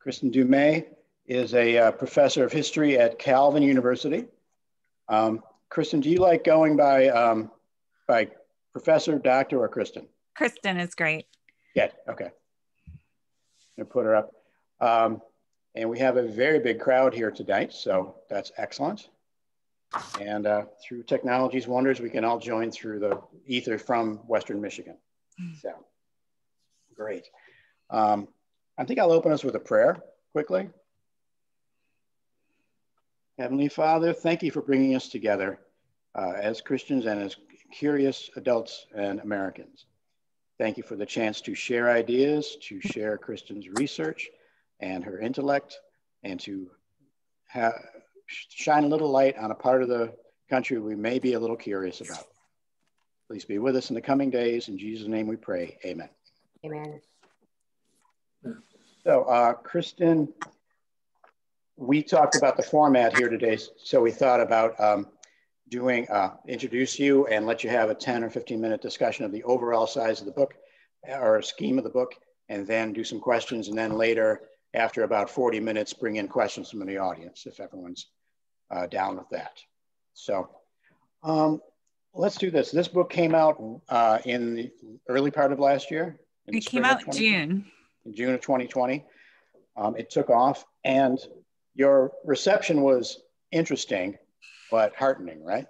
Kristin Du Mez is a professor of history at Calvin University. Kristin, do you like going by professor, doctor, or Kristin? Kristin is great. Yeah, okay. I'm gonna put her up. And we have a very big crowd here tonight, so that's excellent. And through technology's wonders, we can all join through the ether from Western Michigan. So, great. I think I'll open us with a prayer quickly. Heavenly Father, thank you for bringing us together as Christians and as curious adults and Americans. Thank you for the chance to share ideas, to share Kristin's research and her intellect, and to shine a little light on a part of the country we may be a little curious about. Please be with us in the coming days. In Jesus' name we pray, amen. Amen. So, Kristin, we talked about the format here today, so we thought about introduce you and let you have a 10 or 15-minute discussion of the overall size of the book or scheme of the book, and then do some questions, and then later, after about 40 minutes, bring in questions from the audience if everyone's down with that. So let's do this. This book came out in the early part of last year. It came out in June. In June of 2020. It took off, and your reception was interesting, but heartening, right?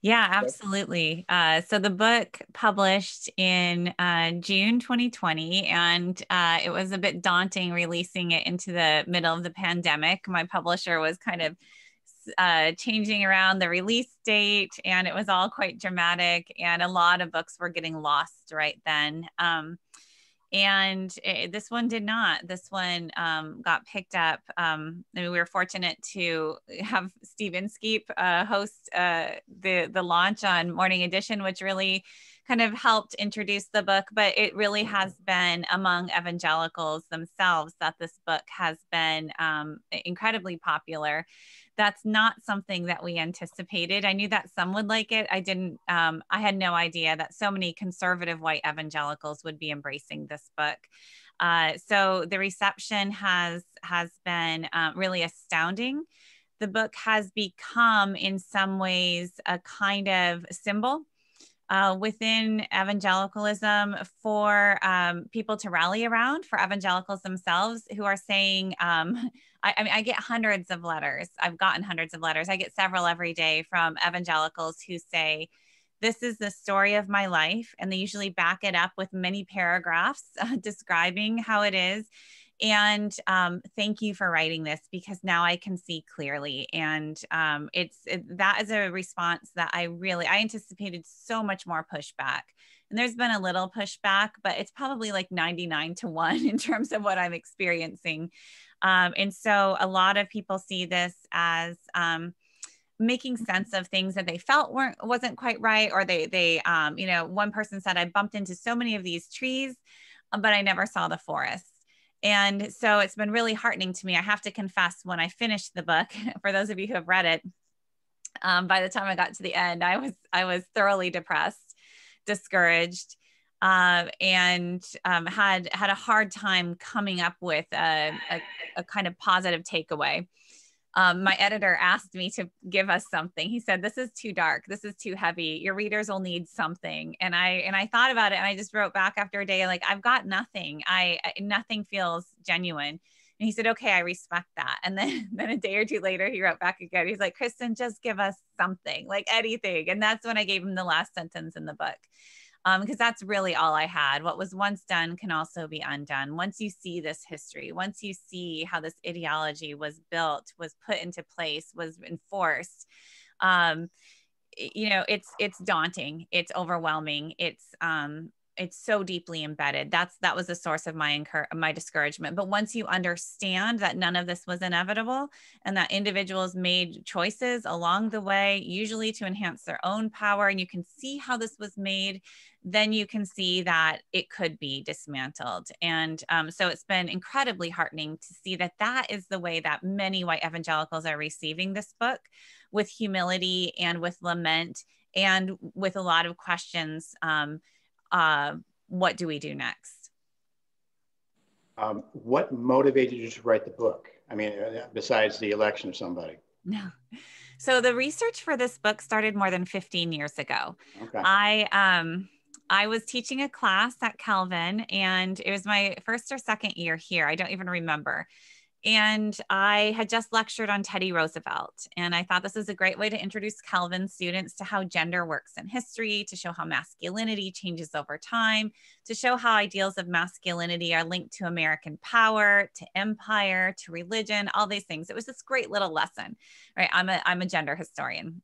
Yeah, absolutely. So the book published in June 2020, and it was a bit daunting releasing it into the middle of the pandemic. My publisher was kind of changing around the release date, and it was all quite dramatic, and a lot of books were getting lost right then. This one did not. This one got picked up. We were fortunate to have Steve Inskeep host the launch on Morning Edition, which really kind of helped introduce the book. But it really has been among evangelicals themselves that this book has been incredibly popular. That's not something that we anticipated. I knew that some would like it. I had no idea that so many conservative white evangelicals would be embracing this book. So the reception has been really astounding. The book has become, in some ways, a kind of symbol within evangelicalism for people to rally around, for evangelicals themselves who are saying, I mean, I get hundreds of letters. I've gotten hundreds of letters. I get several every day from evangelicals who say, this is the story of my life. And they usually back it up with many paragraphs describing how it is. And thank you for writing this, because now I can see clearly. And that is a response that I anticipated so much more pushback. And there's been a little pushback, but it's probably like 99-1 in terms of what I'm experiencing. And so a lot of people see this as making sense of things that they felt wasn't quite right. Or they one person said, I bumped into so many of these trees, but I never saw the forest. And so it's been really heartening to me. I have to confess, when I finished the book, for those of you who have read it, by the time I got to the end, I was thoroughly depressed, discouraged, and had a hard time coming up with a kind of positive takeaway. My editor asked me to give us something. He said, this is too dark. This is too heavy. Your readers will need something. And I thought about it, and I just wrote back after a day, like, I've got nothing. Nothing feels genuine. And he said, okay, I respect that. And then a day or two later, he wrote back again. He's like, Kristin, just give us something, like anything. And that's when I gave him the last sentence in the book. Because that's really all I had. What was once done can also be undone. Once you see this history, once you see how this ideology was built, was put into place, was enforced, it's daunting. It's overwhelming. It's so deeply embedded. That was the source of my discouragement. But once you understand that none of this was inevitable, and that individuals made choices along the way, usually to enhance their own power, and you can see how this was made, then you can see that it could be dismantled. And so it's been incredibly heartening to see that is the way that many white evangelicals are receiving this book, with humility and with lament and with a lot of questions. What do we do next? What motivated you to write the book? I mean, besides the election of somebody. No. So the research for this book started more than 15 years ago. Okay. I was teaching a class at Calvin, and it was my first or second year here. I don't even remember. And I had just lectured on Teddy Roosevelt. And I thought this is a great way to introduce Calvin students to how gender works in history, to show how masculinity changes over time, to show how ideals of masculinity are linked to American power, to empire, to religion, all these things. It was this great little lesson, right? I'm a gender historian.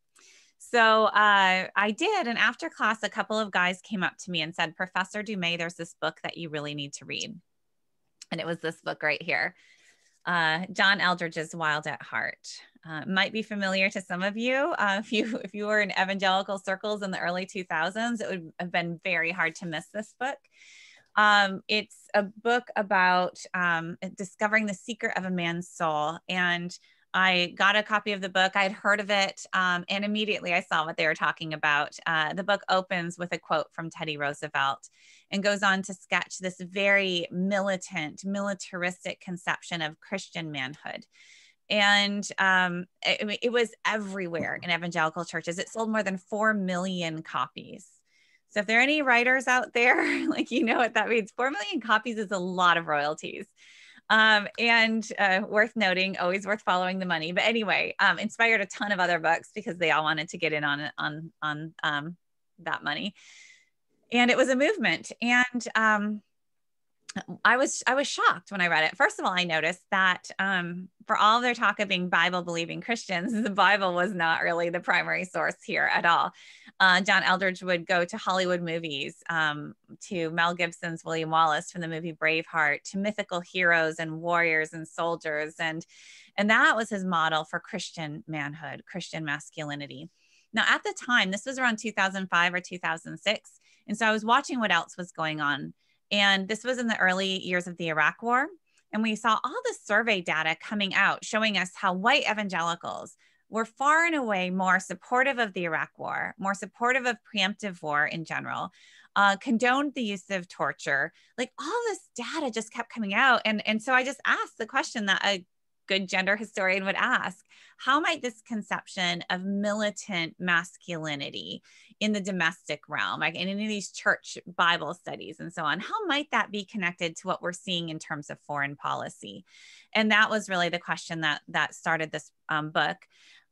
So I did. And after class, a couple of guys came up to me and said, Professor Du Mez, there's this book that you really need to read. And it was this book right here. John Eldridge's Wild at Heart. Might be familiar to some of you. If you were in evangelical circles in the early 2000s, it would have been very hard to miss this book. It's a book about discovering the secret of a man's soul. And I got a copy of the book. I had heard of it, and immediately I saw what they were talking about. The book opens with a quote from Teddy Roosevelt and goes on to sketch this very militant, militaristic conception of Christian manhood. And it was everywhere in evangelical churches. It sold more than 4 million copies. So if there are any writers out there, like, you know what that means. 4 million copies is a lot of royalties. And worth noting, always worth following the money. But anyway, inspired a ton of other books because they all wanted to get in on that money. And it was a movement. And I was shocked when I read it. First of all, I noticed that for all of their talk of being Bible believing Christians, the Bible was not really the primary source here at all. John Eldridge would go to Hollywood movies, to Mel Gibson's William Wallace from the movie Braveheart, to mythical heroes and warriors and soldiers. And that was his model for Christian manhood, Christian masculinity. Now, at the time, this was around 2005 or 2006. And so I was watching what else was going on. And this was in the early years of the Iraq War. And we saw all the survey data coming out showing us how white evangelicals were far and away more supportive of the Iraq War, more supportive of preemptive war in general, condoned the use of torture. Like, all this data just kept coming out. And so I just asked the question that a good gender historian would ask: how might this conception of militant masculinity in the domestic realm, like in any of these church Bible studies and so on, how might that be connected to what we're seeing in terms of foreign policy? And that was really the question that started this book.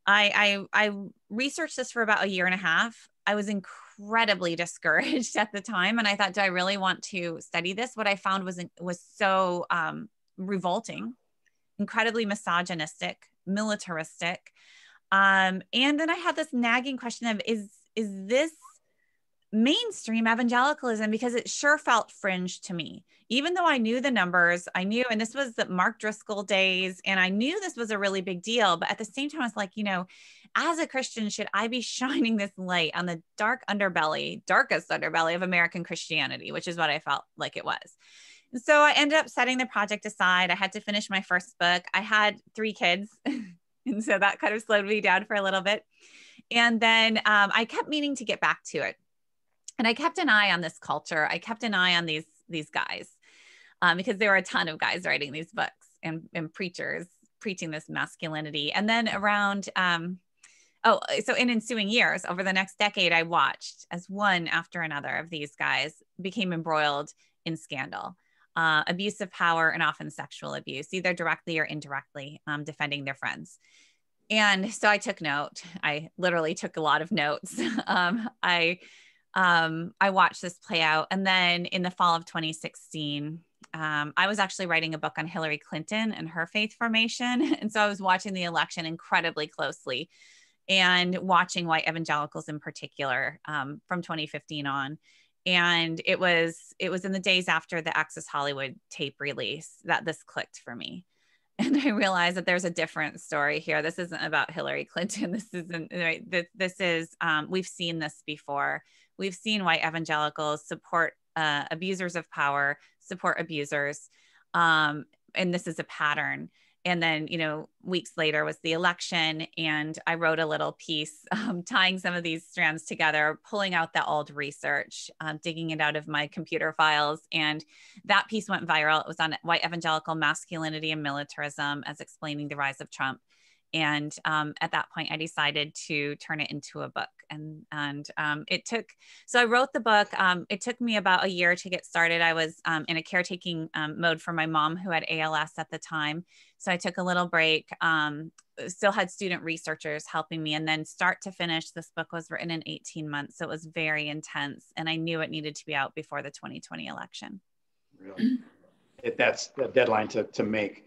I researched this for about a year and a half. I was incredibly discouraged at the time. And I thought, do I really want to study this? What I found was so revolting, incredibly misogynistic, militaristic. And then I had this nagging question of, is this mainstream evangelicalism? Because it sure felt fringe to me. Even though I knew the numbers, and this was the Mark Driscoll days, and I knew this was a really big deal. But at the same time, I was like, as a Christian, should I be shining this light on the darkest underbelly of American Christianity, which is what I felt like it was. So I ended up setting the project aside. I had to finish my first book. I had 3 kids. And so that kind of slowed me down for a little bit. And then I kept meaning to get back to it. And I kept an eye on this culture. I kept an eye on these guys because there were a ton of guys writing these books and preachers preaching this masculinity. And then around, so in ensuing years, over the next decade, I watched as one after another of these guys became embroiled in scandal. Abuse of power, and often sexual abuse, either directly or indirectly, defending their friends. And so I took note. I literally took a lot of notes. I watched this play out. And then in the fall of 2016, I was actually writing a book on Hillary Clinton and her faith formation. And so I was watching the election incredibly closely and watching white evangelicals in particular from 2015 on. And it was in the days after the Access Hollywood tape release that this clicked for me. And I realized that there's a different story here. This isn't about Hillary Clinton. This isn't, right? This is, we've seen this before. We've seen white evangelicals support abusers of power, support abusers. And this is a pattern. And then, you know, weeks later was the election, and I wrote a little piece tying some of these strands together, pulling out the old research, digging it out of my computer files. And that piece went viral. It was on White Evangelical Masculinity and Militarism as Explaining the Rise of Trump. And at that point, I decided to turn it into a book. And so I wrote the book. It took me about a year to get started. I was in a caretaking mode for my mom, who had ALS at the time. So I took a little break, still had student researchers helping me. And then start to finish, this book was written in 18 months. So it was very intense. And I knew it needed to be out before the 2020 election. Really? That's the deadline to make.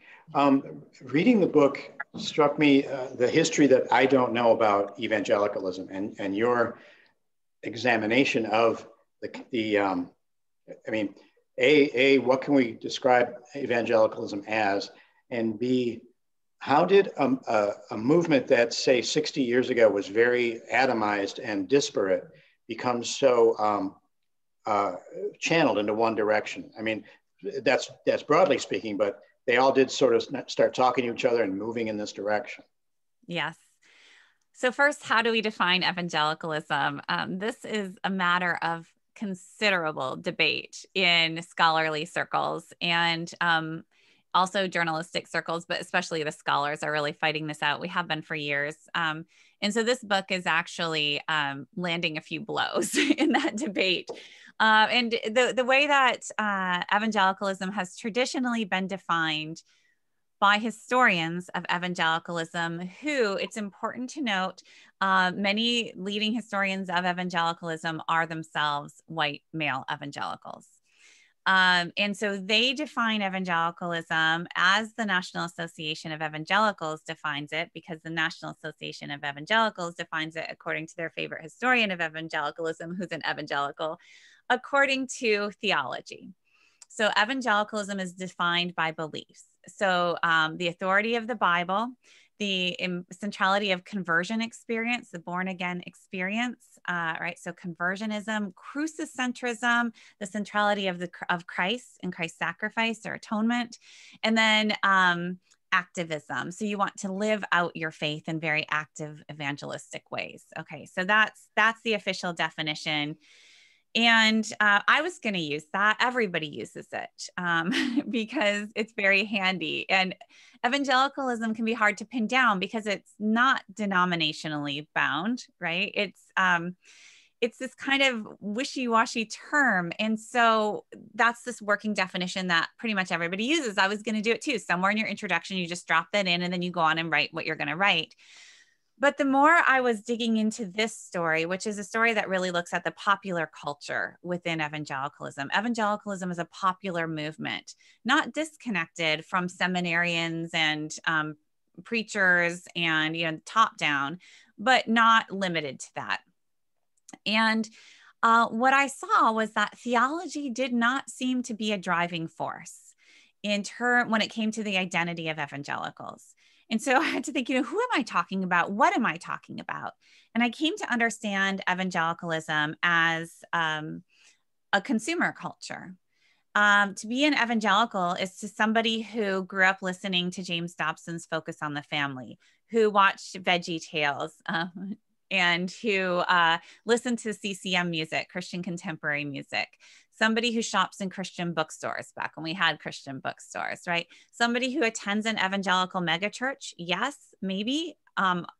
Reading the book struck me the history that I don't know about evangelicalism, and your examination of I mean, what can we describe evangelicalism as, and B, how did a movement that, say, 60 years ago was very atomized and disparate become so channeled into one direction? I mean, that's broadly speaking, but they all did sort of start talking to each other and moving in this direction. Yes. So first, how do we define evangelicalism? This is a matter of considerable debate in scholarly circles and also journalistic circles, but especially the scholars are really fighting this out. We have been for years. And so this book is actually landing a few blows in that debate. And the way that evangelicalism has traditionally been defined by historians of evangelicalism, who, it's important to note, many leading historians of evangelicalism are themselves white male evangelicals. And so they define evangelicalism as the National Association of Evangelicals defines it, because the National Association of Evangelicals defines it according to their favorite historian of evangelicalism, who's an evangelical, according to theology. So evangelicalism is defined by beliefs. So the authority of the Bible, the centrality of conversion experience, the born again experience, right? So conversionism, crucicentrism, the centrality of Christ and Christ's sacrifice or atonement, and then activism. So you want to live out your faith in very active evangelistic ways. Okay, so that's the official definition. And I was going to use that. Everybody uses it because it's very handy. And evangelicalism can be hard to pin down because it's not denominationally bound, right? It's this kind of wishy-washy term. And so that's this working definition that pretty much everybody uses. I was going to do it too. Somewhere in your introduction, you just drop that in and then you go on and write what you're going to write. But the more I was digging into this story, which is a story that really looks at the popular culture within evangelicalism. Evangelicalism is a popular movement, not disconnected from seminarians and preachers and, you know, top down, but not limited to that. And what I saw was that theology did not seem to be a driving force when it came to the identity of evangelicals. And so I had to think, you know, who am I talking about? What am I talking about? And I came to understand evangelicalism as a consumer culture. To be an evangelical is to somebody who grew up listening to James Dobson's Focus on the Family, who watched Veggie Tales, and who listened to CCM music, Christian contemporary music. Somebody who shops in Christian bookstores back when we had Christian bookstores, right? Somebody who attends an evangelical megachurch. Yes, maybe,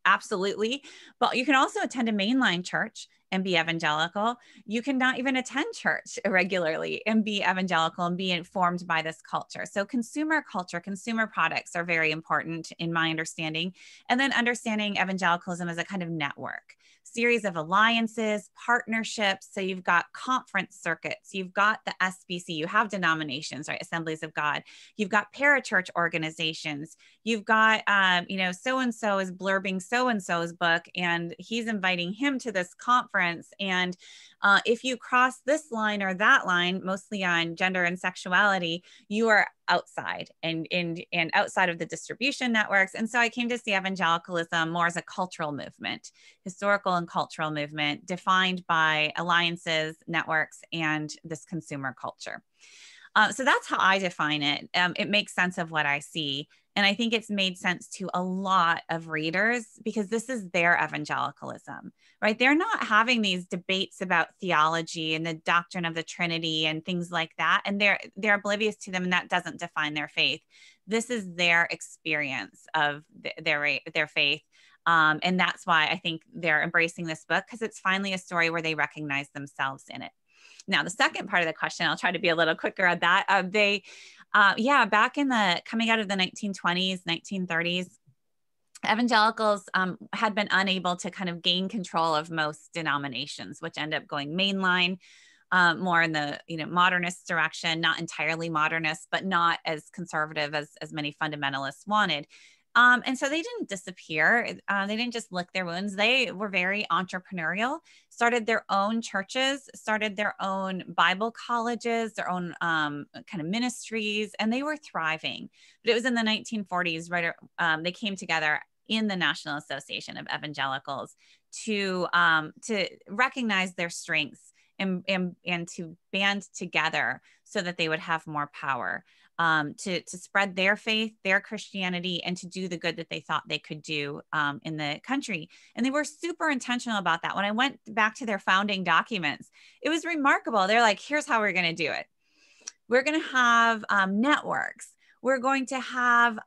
absolutely. But you can also attend a mainline church and be evangelical. You can not even attend church regularly and be evangelical and be informed by this culture. So consumer culture, consumer products are very important in my understanding. And then understanding evangelicalism as a kind of network, series of alliances, partnerships. So you've got conference circuits, you've got the SBC, you have denominations, right? Assemblies of God. You've got parachurch organizations. You've got, you know, so-and-so is blurbing so-and-so's book and he's inviting him to this conference. And if you cross this line or that line, mostly on gender and sexuality, you are outside and outside of the distribution networks. And so I came to see evangelicalism more as a cultural movement, historical and cultural movement defined by alliances, networks, and this consumer culture. So that's how I define it. It makes sense of what I see. And I think it's made sense to a lot of readers because this is their evangelicalism, right? They're not having these debates about theology and the doctrine of the Trinity and things like that. And they're oblivious to them, and that doesn't define their faith. This is their experience of their faith. And that's why I think they're embracing this book, because it's finally a story where they recognize themselves in it. Now, the second part of the question, I'll try to be a little quicker at that. Back in coming out of the 1920s, 1930s, evangelicals had been unable to kind of gain control of most denominations, which end up going mainline, more in the modernist direction, not entirely modernist, but not as conservative as many fundamentalists wanted. And so they didn't disappear. They didn't just lick their wounds. They were very entrepreneurial, started their own churches, started their own Bible colleges, their own kind of ministries, and they were thriving. But it was in the 1940s, they came together in the National Association of Evangelicals to recognize their strengths and to band together so that they would have more power. To spread their faith, their Christianity, and to do the good that they thought they could do in the country. And they were super intentional about that. When I went back to their founding documents, it was remarkable. They're like, here's how we're going to do it. We're going to have networks. We're going to have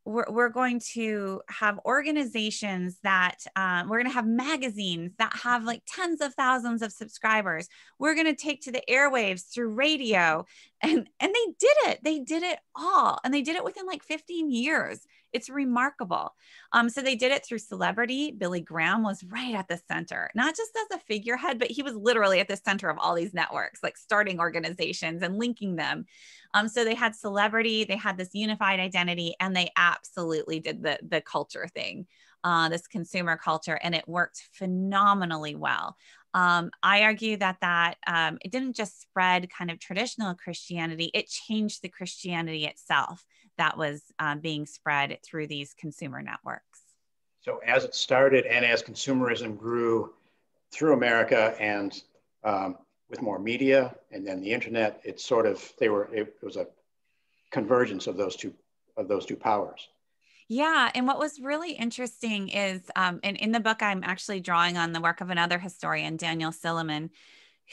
we're going to have organizations that we're going to have magazines that have like tens of thousands of subscribers. We're going to take to the airwaves through radio. And they did it all. And they did it within like 15 years. It's remarkable. So they did it through celebrity. Billy Graham was right at the center, not just as a figurehead, but he was literally at the center of all these networks, like starting organizations and linking them. So they had celebrity, they had this unified identity, and they absolutely did the culture thing, this consumer culture, and it worked phenomenally well. I argue that it didn't just spread kind of traditional Christianity, it changed the Christianity itself that was being spread through these consumer networks. So as it started and as consumerism grew through America and with more media and then the internet, it was a convergence of those two powers. Yeah. And what was really interesting is, and in the book, I'm actually drawing on the work of another historian, Daniel Silliman,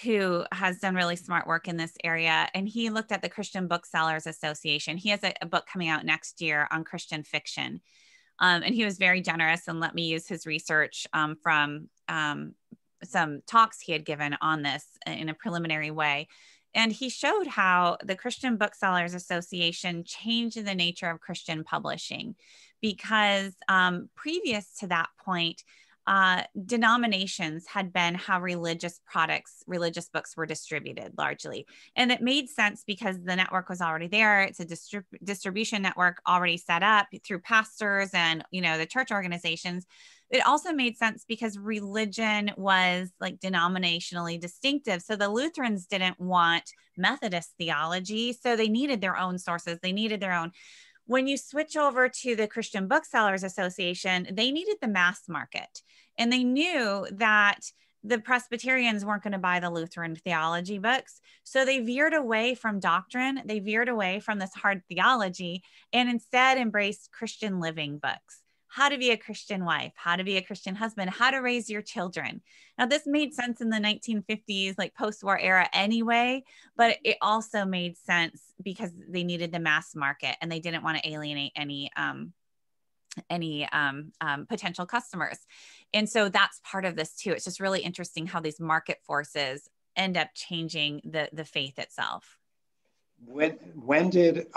who has done really smart work in this area. And he looked at the Christian Booksellers Association. He has a book coming out next year on Christian fiction. And he was very generous and let me use his research from some talks he had given on this in a preliminary way. And he showed how the Christian Booksellers Association changed the nature of Christian publishing, because previous to that point, denominations had been how religious books were distributed largely. And it made sense because the network was already there. It's a distribution network already set up through pastors and, the church organizations. It also made sense because religion was like denominationally distinctive. So the Lutherans didn't want Methodist theology. So they needed their own sources. They needed their own. When you switch over to the Christian Booksellers Association, they needed the mass market. And they knew that the Presbyterians weren't going to buy the Lutheran theology books. So they veered away from doctrine. They veered away from this hard theology and instead embraced Christian living books. How to be a Christian wife, how to be a Christian husband, how to raise your children. Now, this made sense in the 1950s, like post-war era anyway, but it also made sense because they needed the mass market and they didn't want to alienate any potential customers. And so that's part of this too. It's just really interesting how these market forces end up changing the faith itself. When did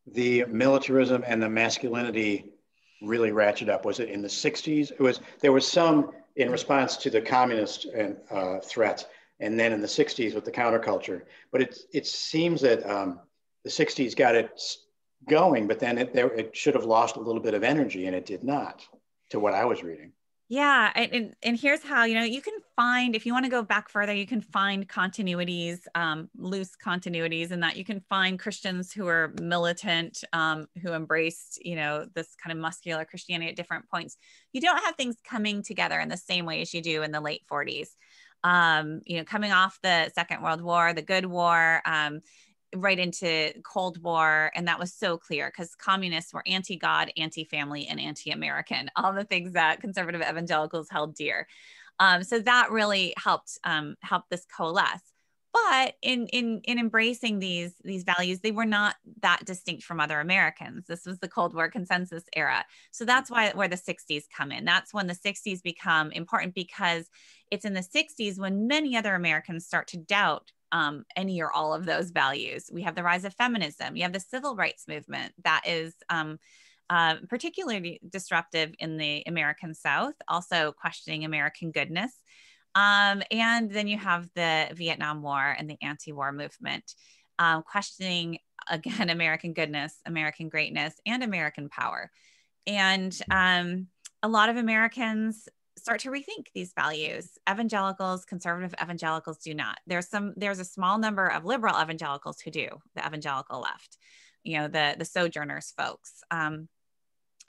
the militarism and the masculinity really ratchet up? Was it in the 60s? There was some in response to the communist and threats, and then in the 60s with the counterculture. But it seems that the 60s got it going, but then it should have lost a little bit of energy, and it did not, to what I was reading. Yeah. And here's how, you can find, if you want to go back further, you can find continuities, loose continuities, in that you can find Christians who are militant, who embraced, this kind of muscular Christianity at different points. You don't have things coming together in the same way as you do in the late 40s. Coming off the Second World War, the Good War, right into Cold War. And that was so clear because communists were anti-God, anti-family, and anti-American, all the things that conservative evangelicals held dear. So that really helped this coalesce. But in embracing these values, they were not that distinct from other Americans. This was the Cold War consensus era. So that's where the 60s come in. That's when the 60s become important, because it's in the 60s when many other Americans start to doubt any or all of those values. We have the rise of feminism. You have the civil rights movement that is particularly disruptive in the American South, also questioning American goodness. And then you have the Vietnam War and the anti-war movement, questioning, again, American goodness, American greatness, and American power. And a lot of Americans start to rethink these values. Evangelicals, conservative evangelicals do not. There's a small number of liberal evangelicals who do, the evangelical left, the sojourners folks.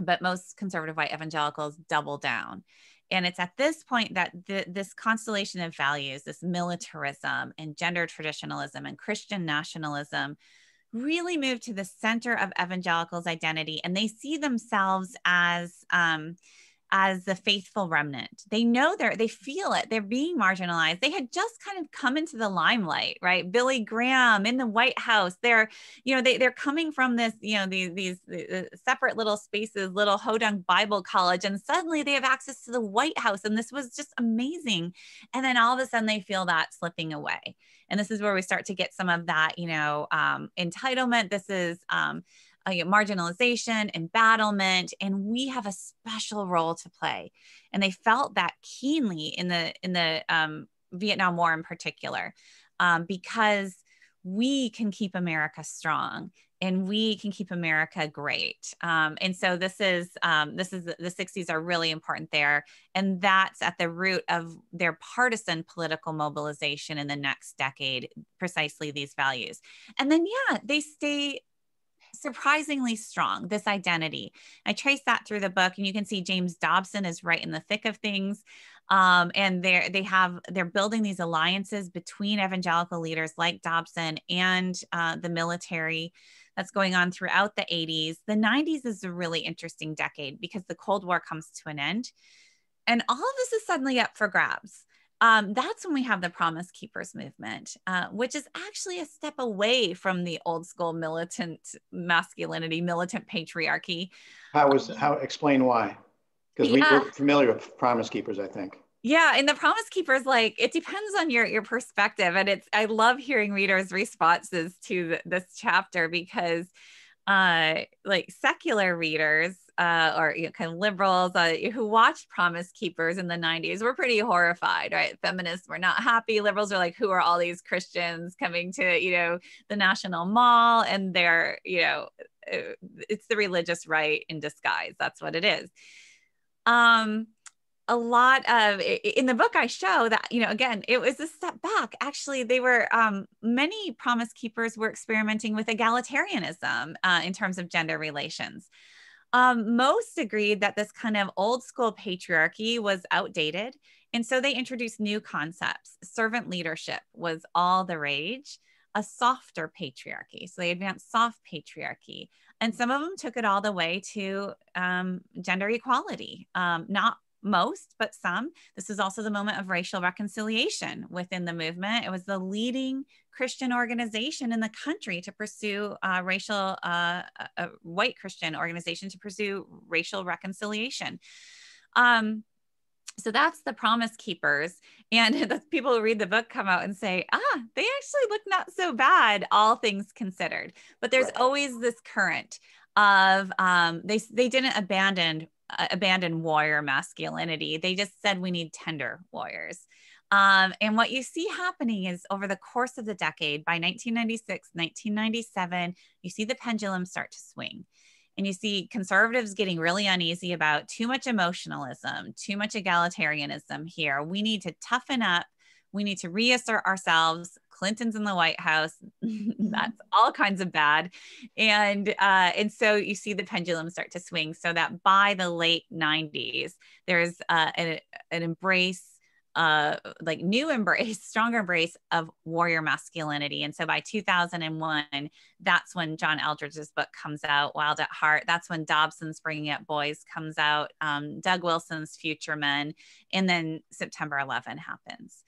But most conservative white evangelicals double down. And it's at this point that this constellation of values, this militarism and gender traditionalism and Christian nationalism, really move to the center of evangelicals' identity. And they see themselves as the faithful remnant. They know they feel it. They're being marginalized. They had just kind of come into the limelight, right? Billy Graham in the White House. They're coming from this, these separate little spaces, little Hodunk Bible College, and suddenly they have access to the White House. And this was just amazing. And then all of a sudden they feel that slipping away. And this is where we start to get some of that, entitlement. This is, marginalization, embattlement, and we have a special role to play. And they felt that keenly in the Vietnam War in particular, because we can keep America strong and we can keep America great. And so this is the 60s are really important there. And that's at the root of their partisan political mobilization in the next decade, precisely these values. And then, they stay surprisingly strong, this identity. I trace that through the book, and you can see James Dobson is right in the thick of things. And they're building these alliances between evangelical leaders like Dobson and the military. That's going on throughout the 80s. The 90s is a really interesting decade because the Cold War comes to an end. And all of this is suddenly up for grabs. That's when we have the Promise Keepers movement, which is actually a step away from the old school militant masculinity, militant patriarchy. Explain why? Because we're familiar with Promise Keepers, I think. Yeah, and the Promise Keepers, it depends on your perspective, and I love hearing readers' responses to this chapter because, secular readers. Or kind of liberals who watched Promise Keepers in the 90s were pretty horrified, right? Feminists were not happy. Liberals are like, who are all these Christians coming to, the National Mall? And they're, it's the religious right in disguise. That's what it is. A lot of, in the book I show that, again, it was a step back. Actually, they were, many Promise Keepers were experimenting with egalitarianism in terms of gender relations. Most agreed that this kind of old school patriarchy was outdated. And so they introduced new concepts. Servant leadership was all the rage, a softer patriarchy. So they advanced soft patriarchy. And some of them took it all the way to gender equality. Not most, but some. This is also the moment of racial reconciliation within the movement. It was the leading Christian organization in the country to pursue white Christian organization to pursue racial reconciliation. So that's the Promise Keepers. And the people who read the book come out and say, they actually look not so bad, all things considered. But there's always this current of, they didn't abandon warrior masculinity. They just said we need tender warriors. And what you see happening is over the course of the decade, by 1996, 1997, you see the pendulum start to swing. And you see conservatives getting really uneasy about too much emotionalism, too much egalitarianism here. We need to toughen up. We need to reassert ourselves. Clinton's in the White House. That's all kinds of bad. And so you see the pendulum start to swing so that by the late 90s, there's an embrace like new embrace, stronger embrace of warrior masculinity. And so by 2001, that's when John Eldridge's book comes out, Wild at Heart. That's when Dobson's Bringing Up Boys comes out, Doug Wilson's Future Men, and then September 11 happens.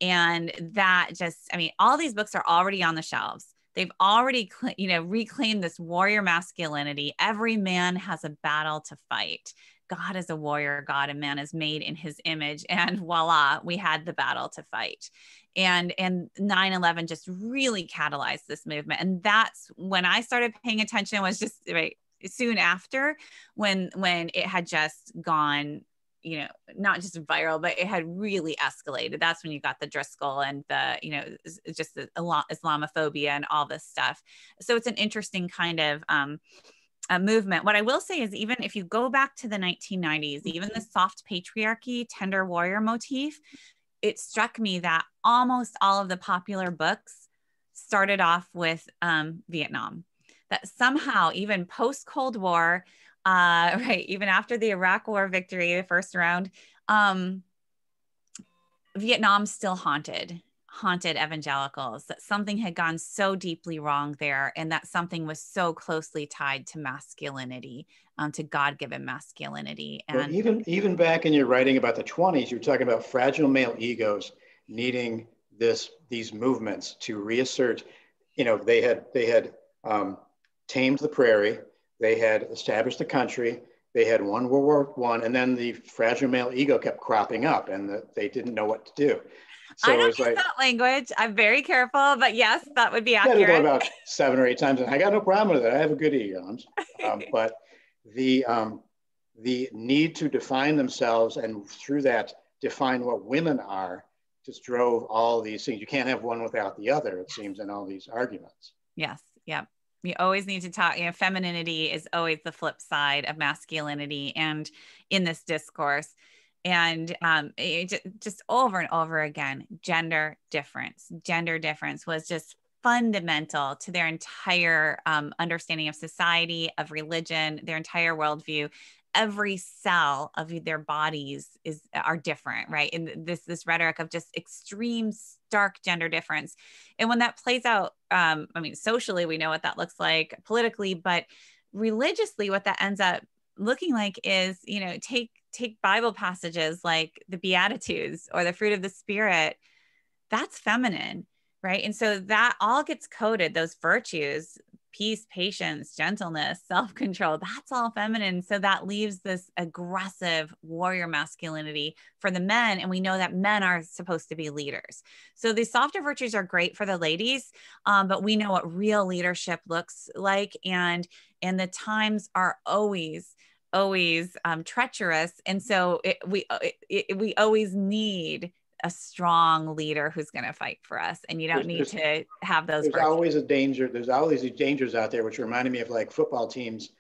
And that just, I mean, all these books are already on the shelves. They've already, reclaimed this warrior masculinity. Every man has a battle to fight. God is a warrior God, and man is made in his image. And voila, we had the battle to fight. And 9/11 just really catalyzed this movement. And that's when I started paying attention, was just right soon after, when it had just gone, not just viral, but it had really escalated. That's when you got the Driscoll and the, just the Islamophobia and all this stuff. So it's an interesting kind of a movement. What I will say is, even if you go back to the 1990s, even the soft patriarchy, tender warrior motif, it struck me that almost all of the popular books started off with Vietnam. That somehow, even post-Cold War, right, even after the Iraq War victory, the first round, Vietnam still haunted evangelicals, that something had gone so deeply wrong there, and that something was so closely tied to masculinity, to God-given masculinity. And well, even back in your writing about the 20s, you're talking about fragile male egos needing these movements to reassert. They had tamed the prairie, they had established the country, they had won World War I, and then the fragile male ego kept cropping up, and they didn't know what to do. So I don't use that language. I'm very careful, but yes, that would be accurate. Yeah, about 7 or 8 times, and I got no problem with it. I have a good ego. But the need to define themselves, and through that define what women are, just drove all these things. You can't have one without the other, it seems, in all these arguments. Yes. Yeah. We always need to talk, femininity is always the flip side of masculinity, and in this discourse. And just over and over again, gender difference was just fundamental to their entire understanding of society, of religion, their entire worldview. Every cell of their bodies are different, right? And this rhetoric of just extreme, stark gender difference. And when that plays out, socially, we know what that looks like, politically, but religiously, what that ends up looking like is, take Bible passages like the Beatitudes or the fruit of the Spirit. That's feminine, right? And so that all gets coded, those virtues, peace, patience, gentleness, self-control, that's all feminine. So that leaves this aggressive warrior masculinity for the men. And we know that men are supposed to be leaders. So these softer virtues are great for the ladies, but we know what real leadership looks like. And the times are always treacherous. And so we always need a strong leader who's going to fight for us. And you don't need to have those. There's always a danger. There's always these dangers out there, which reminded me of like football teams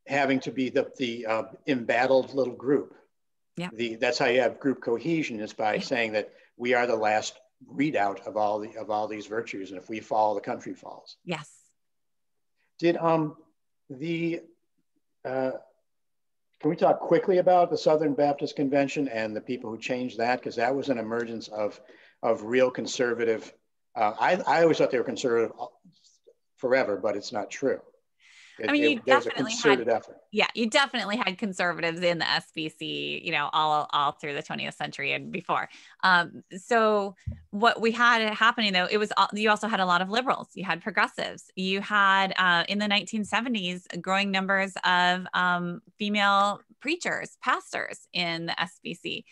having to be the embattled little group. Yeah. That's how you have group cohesion, is by saying that we are the last readout of all these virtues. And if we fall, the country falls. Yes. Did can we talk quickly about the Southern Baptist Convention and the people who changed that? Because that was an emergence of real conservative. I always thought they were conservative forever, but it's not true. There's a concerted effort. Yeah, you definitely had conservatives in the SBC, all through the 20th century and before. So what we had happening, though, you also had a lot of liberals. You had progressives. You had in the 1970s growing numbers of female preachers, pastors in the SBC.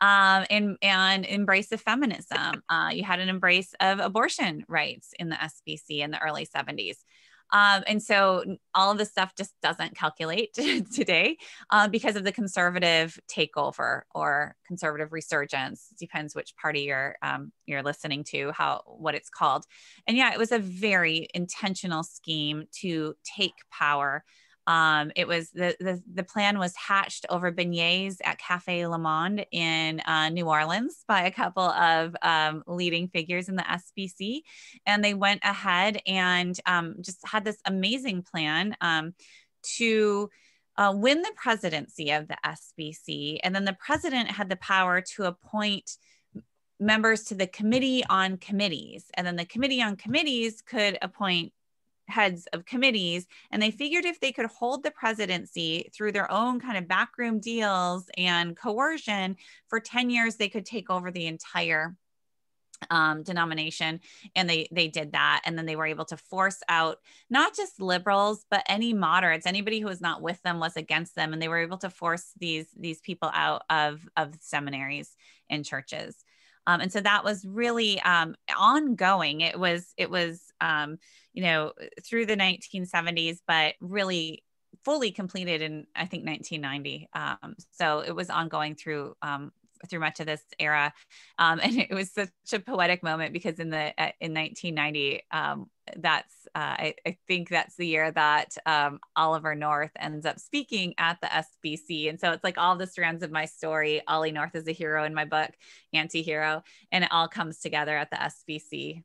And embrace of feminism. You had an embrace of abortion rights in the SBC in the early 70s. And so all of this stuff just doesn't calculate today because of the conservative takeover or conservative resurgence. It depends which party you're listening to, what it's called. And yeah, it was a very intentional scheme to take power. It was the plan was hatched over beignets at Cafe Le Monde in New Orleans by a couple of leading figures in the SBC, and they went ahead and just had this amazing plan to win the presidency of the SBC. And then the president had the power to appoint members to the committee on committees. And then the committee on committees could appoint heads of committees. And they figured if they could hold the presidency through their own kind of backroom deals and coercion for 10 years, they could take over the entire denomination. And they did that. And then they were able to force out not just liberals, but any moderates. Anybody who was not with them was against them. And they were able to force these people out of seminaries and churches. And so that was really ongoing. It was you know, through the 1970s, but really fully completed in, I think, 1990. So it was ongoing through much of this era. And it was such a poetic moment because in 1990, I think that's the year that Oliver North ends up speaking at the SBC. And so it's like all the strands of my story. Ollie North is a hero in my book, anti-hero, and it all comes together at the SBC.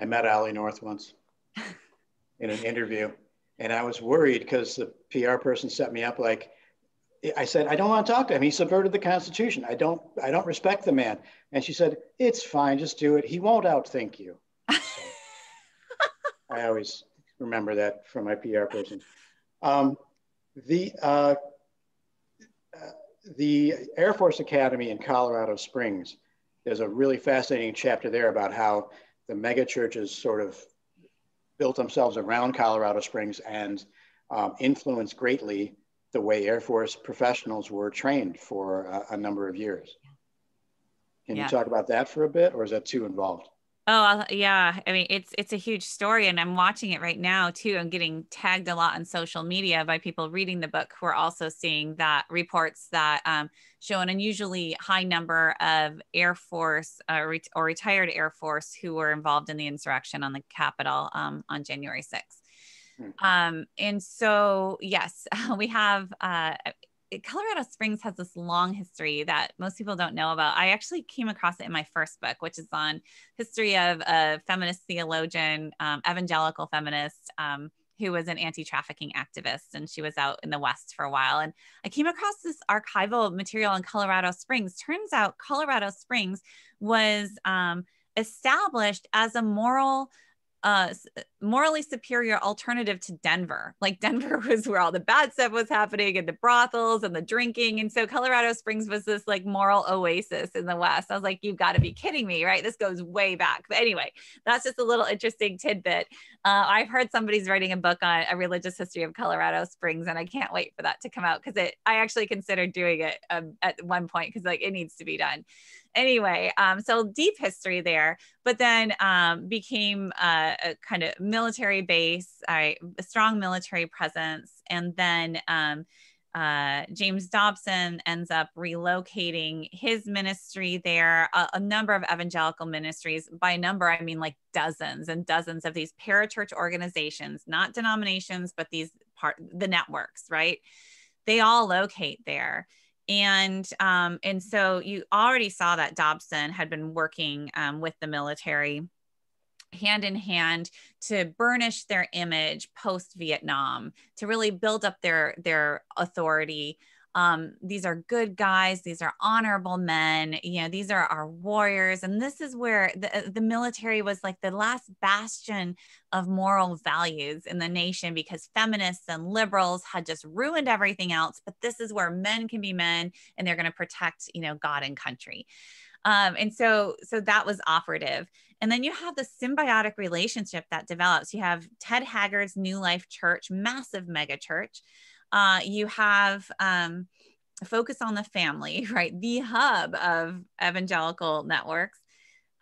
I met Ollie North once in an interview, and I was worried because the PR person set me up like, I said, I don't want to talk to him. He subverted the Constitution. I don't respect the man. And she said, it's fine, just do it. He won't outthink you. So I always remember that from my PR person. The Air Force Academy in Colorado Springs, there's a really fascinating chapter there about how the mega churches sort of built themselves around Colorado Springs and influenced greatly the way Air Force professionals were trained for a number of years. Can you talk about that for a bit, or is that too involved? Oh, yeah. I mean, it's a huge story, and I'm watching it right now too. I'm getting tagged a lot on social media by people reading the book who are also seeing that reports that show an unusually high number of Air Force or retired Air Force who were involved in the insurrection on the Capitol on January 6th. And so, yes, we have, Colorado Springs has this long history that most people don't know about. I actually came across it in my first book, which is on history of a feminist theologian, evangelical feminist, who was an anti-trafficking activist, and she was out in the West for a while. And I came across this archival material in Colorado Springs. Turns out Colorado Springs was established as a morally superior alternative to Denver. Like Denver was where all the bad stuff was happening and the brothels and the drinking. And so Colorado Springs was this like moral oasis in the West. I was like, you've got to be kidding me, right? This goes way back. But anyway, that's just a little interesting tidbit. I've heard somebody's writing a book on a religious history of Colorado Springs, and I can't wait for that to come out because I actually considered doing it at one point because like it needs to be done. Anyway, so deep history there, but then became a kind of military base, a strong military presence. And then James Dobson ends up relocating his ministry there, a number of evangelical ministries. By number, I mean like dozens and dozens of these parachurch organizations, not denominations, but the networks, right? They all locate there. And so you already saw that Dobson had been working with the military hand in hand to burnish their image post-Vietnam, to really build up their authority. These are good guys. These are honorable men. You know, these are our warriors. And this is where the military was like the last bastion of moral values in the nation, because feminists and liberals had just ruined everything else. But this is where men can be men, and they're going to protect, you know, God and country. And so that was operative. And then you have the symbiotic relationship that develops. You have Ted Haggard's New Life Church, massive mega church. You have Focus on the Family, right? The hub of evangelical networks,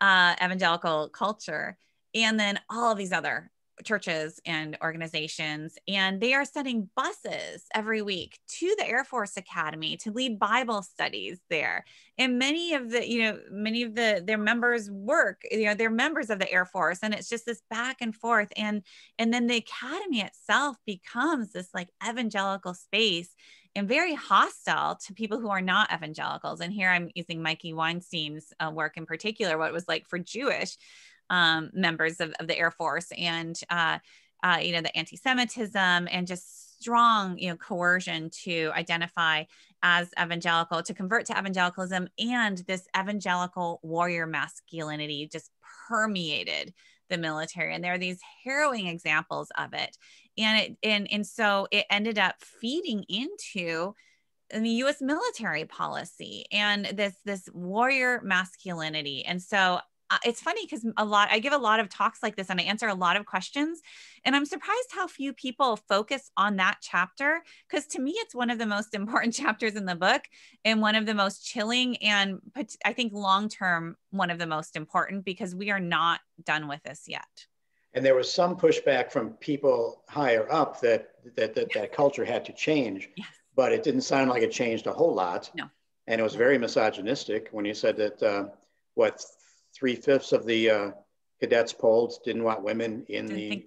evangelical culture, and then all of these other churches and organizations. And they are sending buses every week to the Air Force Academy to lead Bible studies there. And many of their members work, you know, they're members of the Air Force, and it's just this back and forth. And then the Academy itself becomes this like evangelical space and very hostile to people who are not evangelicals. And here I'm using Mikey Weinstein's work in particular, what it was like for Jewish members of the Air Force, and you know, the anti-Semitism and just strong, coercion to identify as evangelical, to convert to evangelicalism, and this evangelical warrior masculinity just permeated the military. And there are these harrowing examples of it. And so it ended up feeding into the U.S. military policy and this warrior masculinity. And so it's funny because I give a lot of talks like this and I answer a lot of questions, and I'm surprised how few people focus on that chapter, because to me, it's one of the most important chapters in the book and one of the most chilling, and I think long-term, one of the most important, because we are not done with this yet. And there was some pushback from people higher up that culture had to change, yes. But it didn't sound like it changed a whole lot. No. And it was very misogynistic when you said that, 3/5 of the cadets polled didn't want women in the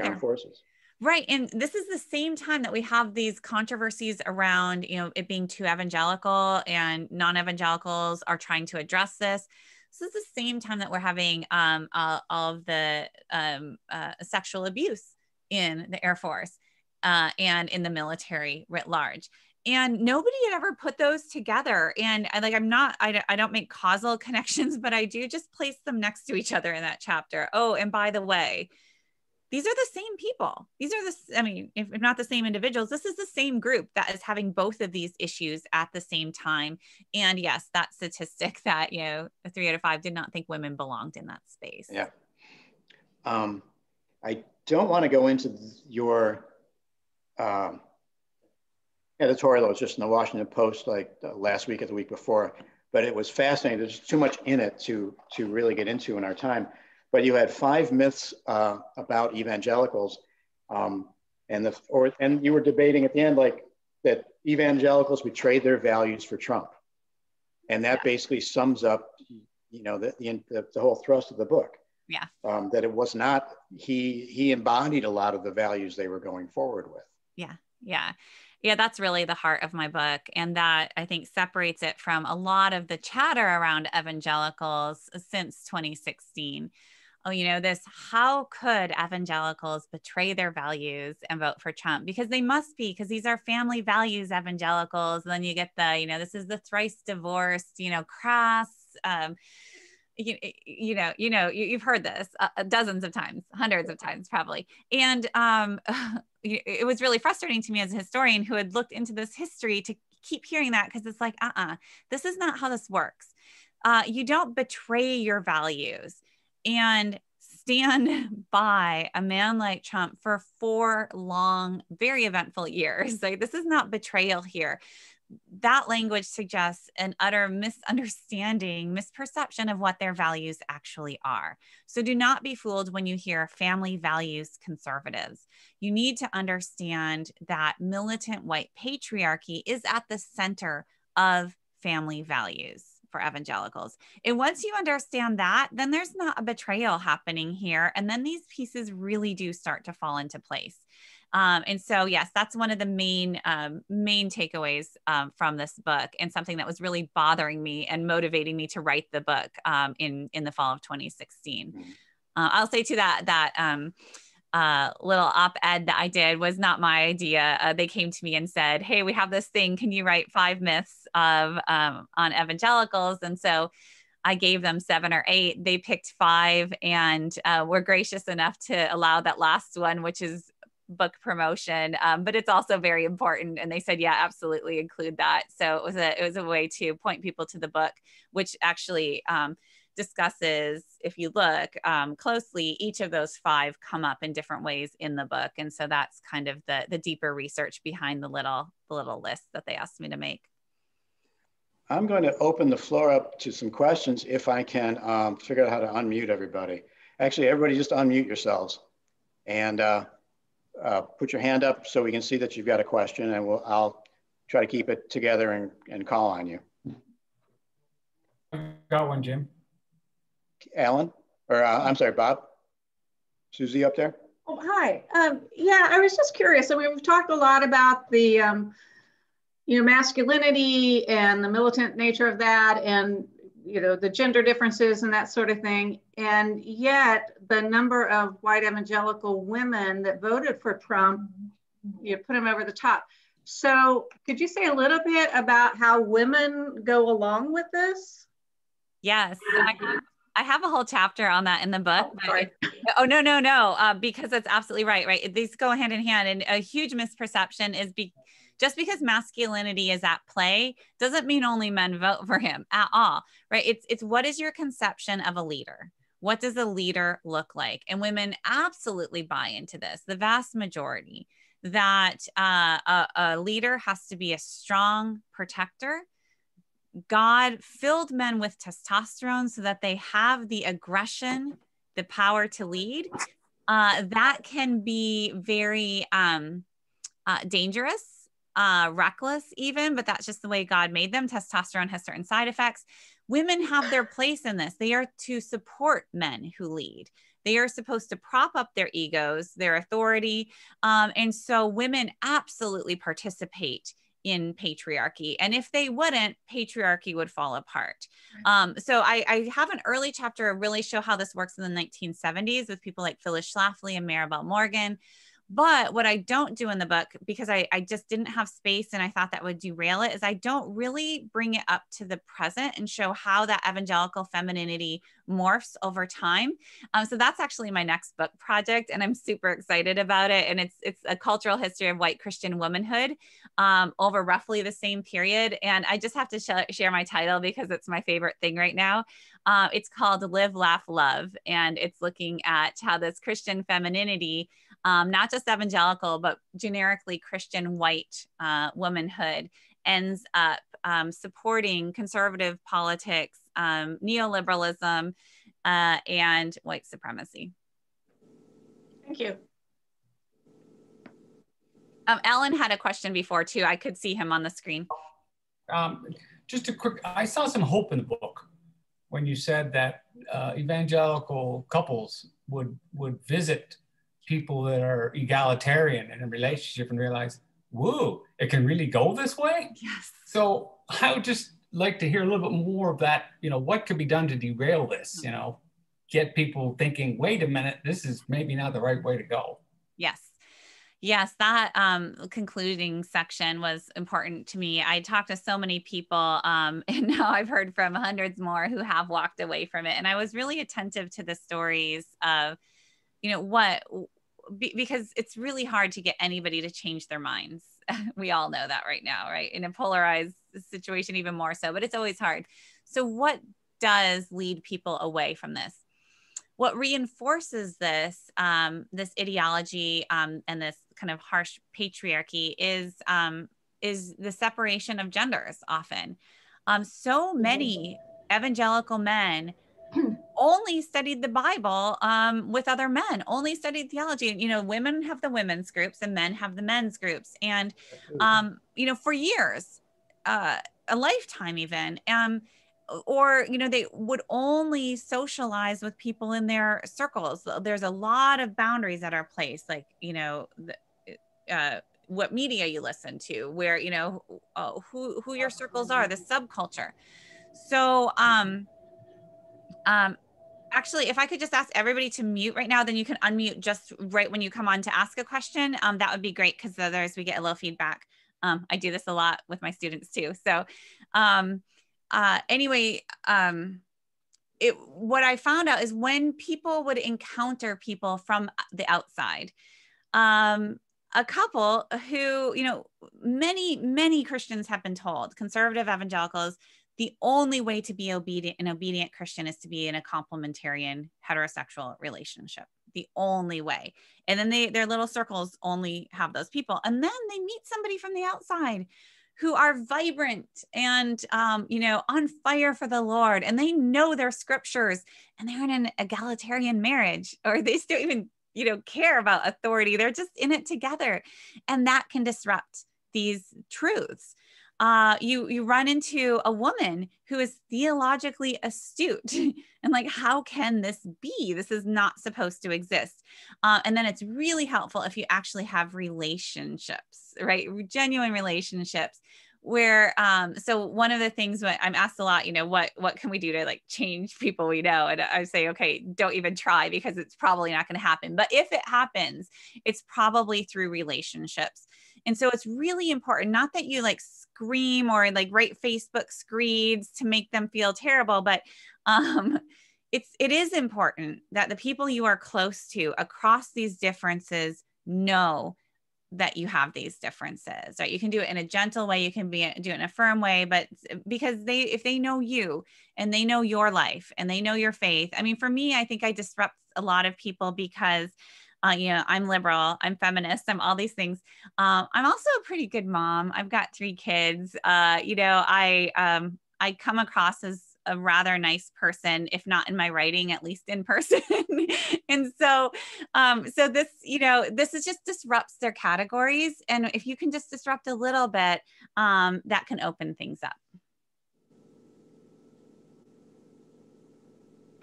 armed forces. Right. And this is the same time that we have these controversies around, it being too evangelical, and non-evangelicals are trying to address this. This is the same time that we're having all of the sexual abuse in the Air Force and in the military writ large. And nobody had ever put those together. And I don't make causal connections, but I do just place them next to each other in that chapter. Oh, and by the way, these are the same people. These are if not the same individuals, this is the same group that is having both of these issues at the same time. And yes, that statistic that, 3 out of 5 did not think women belonged in that space. Yeah. I don't want to go into your editorial that was just in the Washington Post last week or the week before, but it was fascinating. There's too much in it to really get into in our time. But you had 5 myths about evangelicals, and you were debating at the end that evangelicals betrayed their values for Trump, and that basically sums up, the whole thrust of the book. Yeah. That it was not he embodied a lot of the values they were going forward with. Yeah. Yeah. Yeah, that's really the heart of my book. And that, I think, separates it from a lot of the chatter around evangelicals since 2016. How could evangelicals betray their values and vote for Trump? Because they must be, because these are family values evangelicals. And then you get this is the thrice divorced, crass, you've heard this dozens of times, hundreds of times probably. And it was really frustrating to me as a historian who had looked into this history to keep hearing that, because it's this is not how this works. You don't betray your values and stand by a man like Trump for 4 long, very eventful years. This is not betrayal here. That language suggests an utter misunderstanding, misperception of what their values actually are. So do not be fooled when you hear family values conservatives. You need to understand that militant white patriarchy is at the center of family values for evangelicals. And once you understand that, then there's not a betrayal happening here. And then these pieces really do start to fall into place. And so, yes, that's one of the main takeaways from this book, and something that was really bothering me and motivating me to write the book in the fall of 2016. I'll say to that little op-ed that I did was not my idea. They came to me and said, "Hey, we have this thing. Can you write 5 myths on evangelicals?" And so I gave them 7 or 8. They picked 5 and were gracious enough to allow that last one, which is book promotion, but it's also very important. And they said, yeah, absolutely include that. So it was a way to point people to the book, which actually discusses, if you look closely, each of those 5 come up in different ways in the book. And so that's kind of the deeper research behind the little list that they asked me to make. I'm going to open the floor up to some questions if I can figure out how to unmute everybody. Actually, everybody just unmute yourselves and put your hand up so we can see that you've got a question, and I'll try to keep it together and call on you. Got one, Jim. Alan, or I'm sorry, Bob. Susie up there? Oh, hi. Yeah, I was just curious. I mean, we've talked a lot about the, masculinity and the militant nature of that, and, the gender differences and that sort of thing. And yet the number of white evangelical women that voted for Trump you put them over the top. So could you say a little bit about how women go along with this? Yes, I have a whole chapter on that in the book. No. Because that's absolutely right, right? These go hand in hand. And a huge misperception is just because masculinity is at play doesn't mean only men vote for him at all, right? It's what is your conception of a leader? What does a leader look like? And women absolutely buy into this, the vast majority, that a leader has to be a strong protector. God filled men with testosterone so that they have the aggression, the power to lead. That can be very dangerous, reckless even, but that's just the way God made them. Testosterone has certain side effects. Women have their place in this. They are to support men who lead. They are supposed to prop up their egos, their authority. And so women absolutely participate in patriarchy. And if they wouldn't, patriarchy would fall apart. So I have an early chapter really show how this works in the 1970s with people like Phyllis Schlafly and Maribel Morgan. But what I don't do in the book, because I just didn't have space and I thought that would derail it, is I don't really bring it up to the present and show how that evangelical femininity morphs over time. So that's actually my next book project, and I'm super excited about it. And it's a cultural history of white Christian womanhood over roughly the same period. And I just have to share my title because it's my favorite thing right now. It's called Live, Laugh, Love. And it's looking at how this Christian femininity, not just evangelical, but generically Christian white womanhood, ends up supporting conservative politics, neoliberalism, and white supremacy. Thank you. Alan had a question before too. I could see him on the screen. Just a quick, I saw some hope in the book when you said that evangelical couples would visit people that are egalitarian in a relationship and realize, whoa, it can really go this way? Yes. So I would just like to hear a little bit more of that, what could be done to derail this, get people thinking, wait a minute, this is maybe not the right way to go. Yes. Yes, that concluding section was important to me. I talked to so many people, and now I've heard from hundreds more who have walked away from it. And I was really attentive to the stories of, because it's really hard to get anybody to change their minds. We all know that right now, right? In a polarized situation, even more so, but it's always hard. So what does lead people away from this? What reinforces this, this ideology and this kind of harsh patriarchy is the separation of genders often. So many evangelical men only studied the Bible with other men, only studied theology. And, women have the women's groups and men have the men's groups. And, for years, a lifetime even, or, they would only socialize with people in their circles. There's a lot of boundaries that are placed, like, what media you listen to, where, who your circles are, the subculture. So, actually, if I could just ask everybody to mute right now, then you can unmute just right when you come on to ask a question. That would be great, because otherwise we get a little feedback. I do this a lot with my students too. So anyway, what I found out is when people would encounter people from the outside, a couple who, many Christians have been told, conservative evangelicals, the only way to be an obedient Christian is to be in a complementarian heterosexual relationship. The only way. And then their little circles only have those people. And then they meet somebody from the outside who are vibrant and, on fire for the Lord. And they know their scriptures and they're in an egalitarian marriage, or they still even, care about authority. They're just in it together. And that can disrupt these truths. You run into a woman who is theologically astute and like, how can this be? This is not supposed to exist. And then it's really helpful if you actually have relationships, right? Genuine relationships so one of the things when I'm asked a lot, what can we do to like change people we know? And I say, okay, don't even try, because it's probably not going to happen. But if it happens, it's probably through relationships. And so it's really important, not that you like scream or like write Facebook screeds to make them feel terrible, but it is important that the people you are close to across these differences know that you have these differences, right? You can do it in a gentle way, you can do it in a firm way, but because if they know you and they know your life and they know your faith. I mean, for me, I think I disrupt a lot of people because I'm liberal, I'm feminist, I'm all these things. I'm also a pretty good mom. I've got 3 kids. I come across as a rather nice person, if not in my writing, at least in person. And so this, this is just disrupts their categories. And if you can just disrupt a little bit, that can open things up.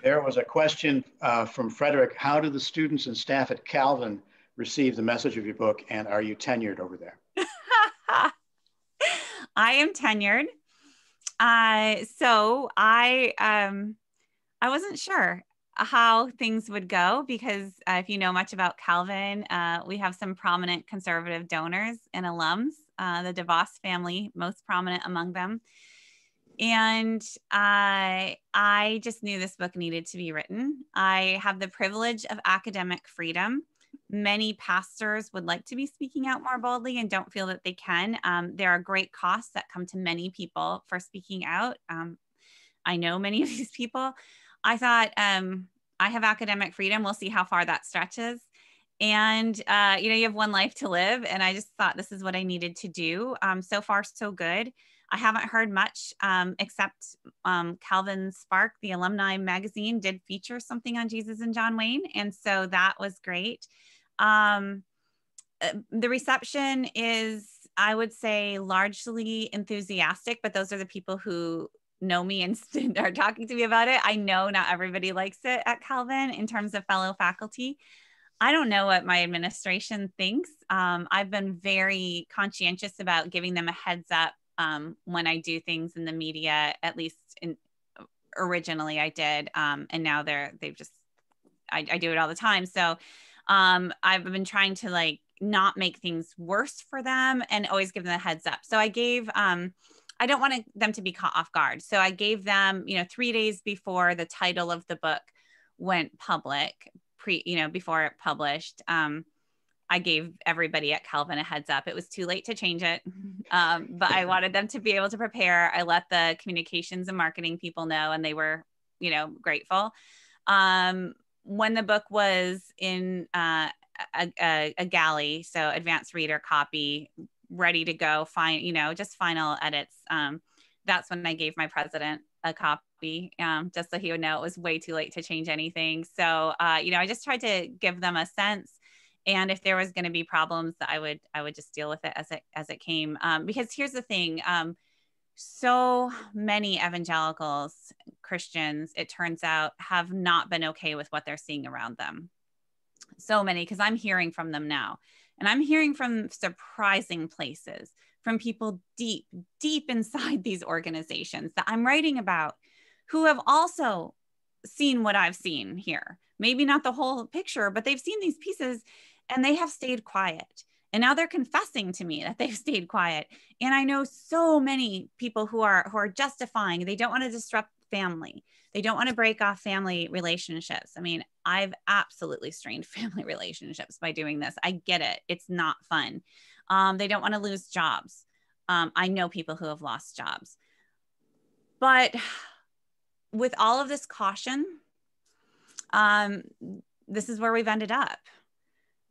There was a question from Frederick. How do the students and staff at Calvin receive the message of your book? And are you tenured over there? I am tenured. So I wasn't sure how things would go, because if you know much about Calvin, we have some prominent conservative donors and alums, the DeVos family, most prominent among them. And I just knew this book needed to be written. I have the privilege of academic freedom. Many pastors would like to be speaking out more boldly and don't feel that they can. There are great costs that come to many people for speaking out. I know many of these people. I thought, I have academic freedom. We'll see how far that stretches. And, you have one life to live. And I just thought this is what I needed to do. So far, so good. I haven't heard much, except Calvin Spark, the alumni magazine, did feature something on Jesus and John Wayne. And so that was great. The reception is, I would say, largely enthusiastic, but those are the people who know me and are talking to me about it. I know not everybody likes it at Calvin in terms of fellow faculty. I don't know what my administration thinks. I've been very conscientious about giving them a heads up when I do things in the media, at least originally I did. And now I do it all the time. So I've been trying to like not make things worse for them and always give them a heads up. So I gave, I don't want them to be caught off guard. So I gave them, 3 days before the title of the book went public, before it published, I gave everybody at Calvin a heads up. It was too late to change it, but I wanted them to be able to prepare. I let the communications and marketing people know, and they were, grateful. When the book was in a galley, so advanced reader copy, ready to go, just final edits, that's when I gave my president a copy, just so he would know it was way too late to change anything. So, I just tried to give them a sense. And if there was going to be problems, I would just deal with it as it came. Because here's the thing, so many evangelicals, Christians, it turns out, have not been okay with what they're seeing around them. So many, because I'm hearing from them now. And I'm hearing from surprising places, from people deep, deep inside these organizations that I'm writing about, who have also seen what I've seen here. Maybe not the whole picture, but they've seen these pieces and they have stayed quiet. And now they're confessing to me that they've stayed quiet. And I know so many people who are justifying, they don't want to disrupt family. They don't want to break off family relationships. I mean, I've absolutely strained family relationships by doing this. I get it. It's not fun. They don't want to lose jobs. I know people who have lost jobs. But with all of this caution, this is where we've ended up,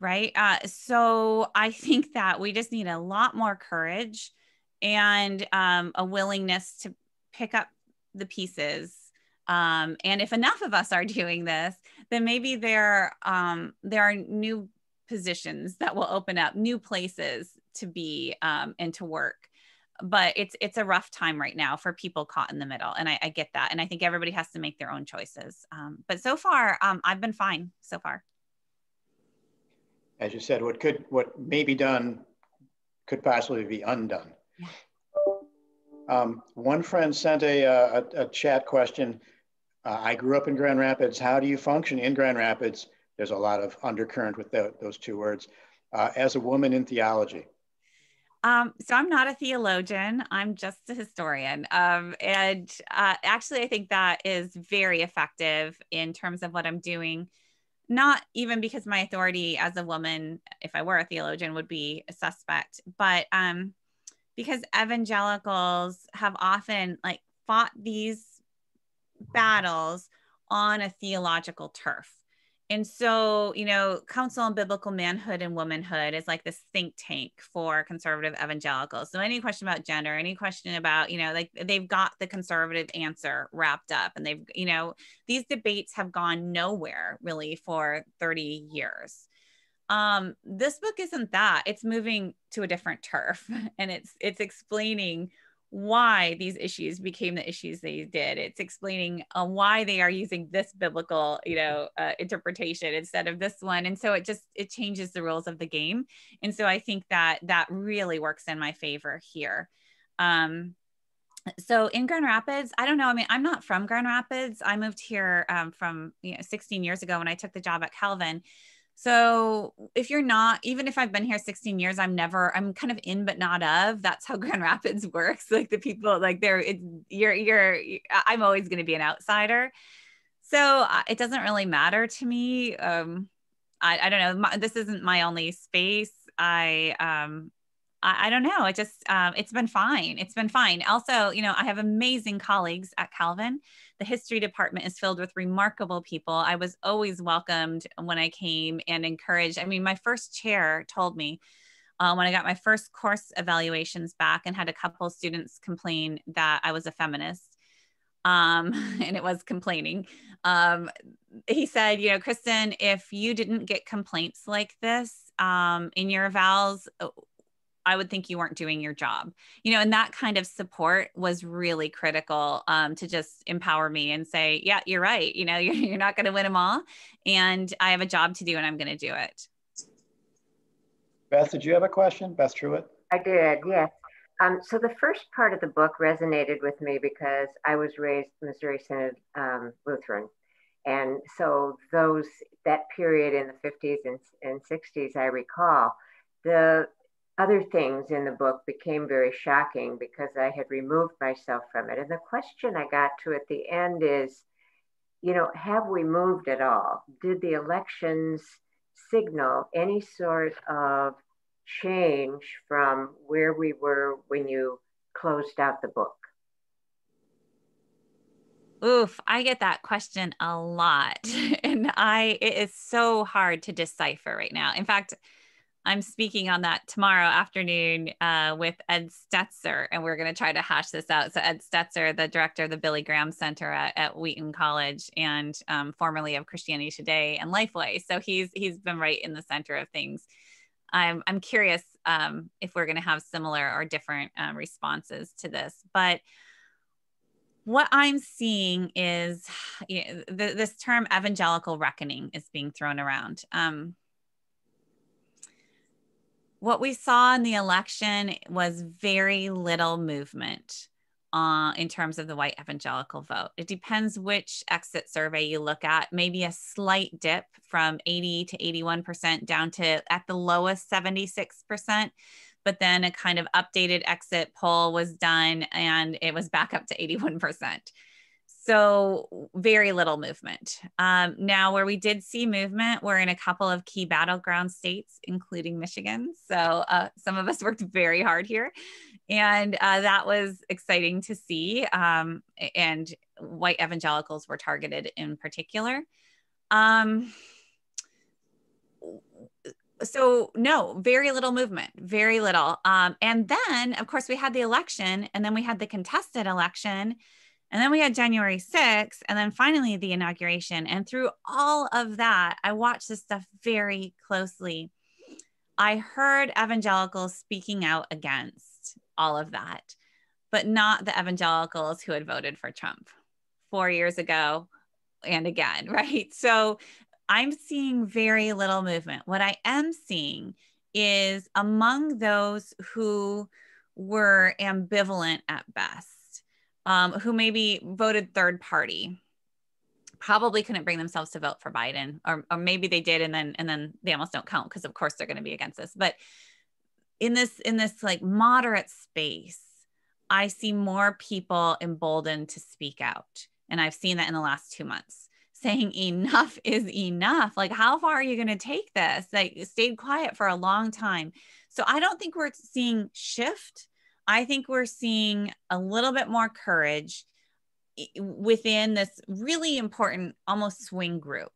right? So I think that we just need a lot more courage and a willingness to pick up the pieces. And if enough of us are doing this, then maybe there are new positions that will open up, new places to be and to work. But it's a rough time right now for people caught in the middle. And I get that. And I think everybody has to make their own choices. But so far, I've been fine so far. As you said, what may be done could possibly be undone. Yeah. One friend sent a chat question. I grew up in Grand Rapids. How do you function in Grand Rapids? There's a lot of undercurrent with those two words. As a woman in theology. So I'm not a theologian. I'm just a historian. Actually, I think that is very effective in terms of what I'm doing. Not even because my authority as a woman, if I were a theologian, would be a suspect, but because evangelicals have often like fought these battles on a theological turf. And so, you know, Council on Biblical Manhood and Womanhood is like this think tank for conservative evangelicals. So any question about gender, any question about, you know, like they've got the conservative answer wrapped up, and they've, you know, these debates have gone nowhere really for 30 years. This book isn't that. It's moving to a different turf, and it's explaining why these issues became the issues they did. It's explaining why they are using this biblical, you know, interpretation instead of this one. And so it changes the rules of the game. And so I think that really works in my favor here. So in Grand Rapids, I don't know. I mean, I'm not from Grand Rapids. I moved here from 16 years ago when I took the job at Calvin. So if you're not, even if I've been here 16 years, I'm kind of in, but not of. That's how Grand Rapids works. Like the people, like I'm always going to be an outsider. So it doesn't really matter to me. I don't know. This isn't my only space. I don't know. It's been fine. It's been fine. Also, you know, I have amazing colleagues at Calvin. The history department is filled with remarkable people. I was always welcomed when I came and encouraged. I mean, my first chair told me when I got my first course evaluations back and had a couple of students complain that I was a feminist. And it was complaining. He said, you know, Kristin, if you didn't get complaints like this in your evals, I would think you weren't doing your job, you know, and that kind of support was really critical to just empower me and say, yeah, you're right. You know, you're not going to win them all. And I have a job to do and I'm going to do it. Beth, did you have a question? Beth Truitt? I did, yes. So the first part of the book resonated with me because I was raised Missouri Synod Lutheran. And so that period in the 50s and 60s, I recall, the other things in the book became very shocking because I had removed myself from it. And the question I got to at the end is, you know, have we moved at all? Did the elections signal any sort of change from where we were when you closed out the book? Oof, I get that question a lot. And it is so hard to decipher right now. In fact, I'm speaking on that tomorrow afternoon with Ed Stetzer, and we're going to try to hash this out. So Ed Stetzer, the director of the Billy Graham Center at Wheaton College and formerly of Christianity Today and Lifeway. So he's been right in the center of things. I'm curious if we're going to have similar or different responses to this. But what I'm seeing is this term evangelical reckoning is being thrown around. What we saw in the election was very little movement in terms of the white evangelical vote. It depends which exit survey you look at, maybe a slight dip from 80 to 81% down to at the lowest 76%, but then a kind of updated exit poll was done and it was back up to 81%. So very little movement. Now, where we did see movement, we're in a couple of key battleground states, including Michigan. So some of us worked very hard here. And that was exciting to see. And white evangelicals were targeted in particular. So no, very little movement, very little. And then, of course, we had the election, and then we had the contested election. And then we had January 6th, and then finally the inauguration. And through all of that, I watched this stuff very closely. I heard evangelicals speaking out against all of that, but not the evangelicals who had voted for Trump 4 years ago and again, right? So I'm seeing very little movement. What I am seeing is among those who were ambivalent at best, who maybe voted third party, probably couldn't bring themselves to vote for Biden, or maybe they did, and then they almost don't count because of course they're going to be against this. But in this like moderate space, I see more people emboldened to speak out, and I've seen that in the last 2 months, saying enough is enough. Like, how far are you going to take this? Like, stayed quiet for a long time. So I don't think we're seeing shift. I think we're seeing a little bit more courage within this really important, almost swing group.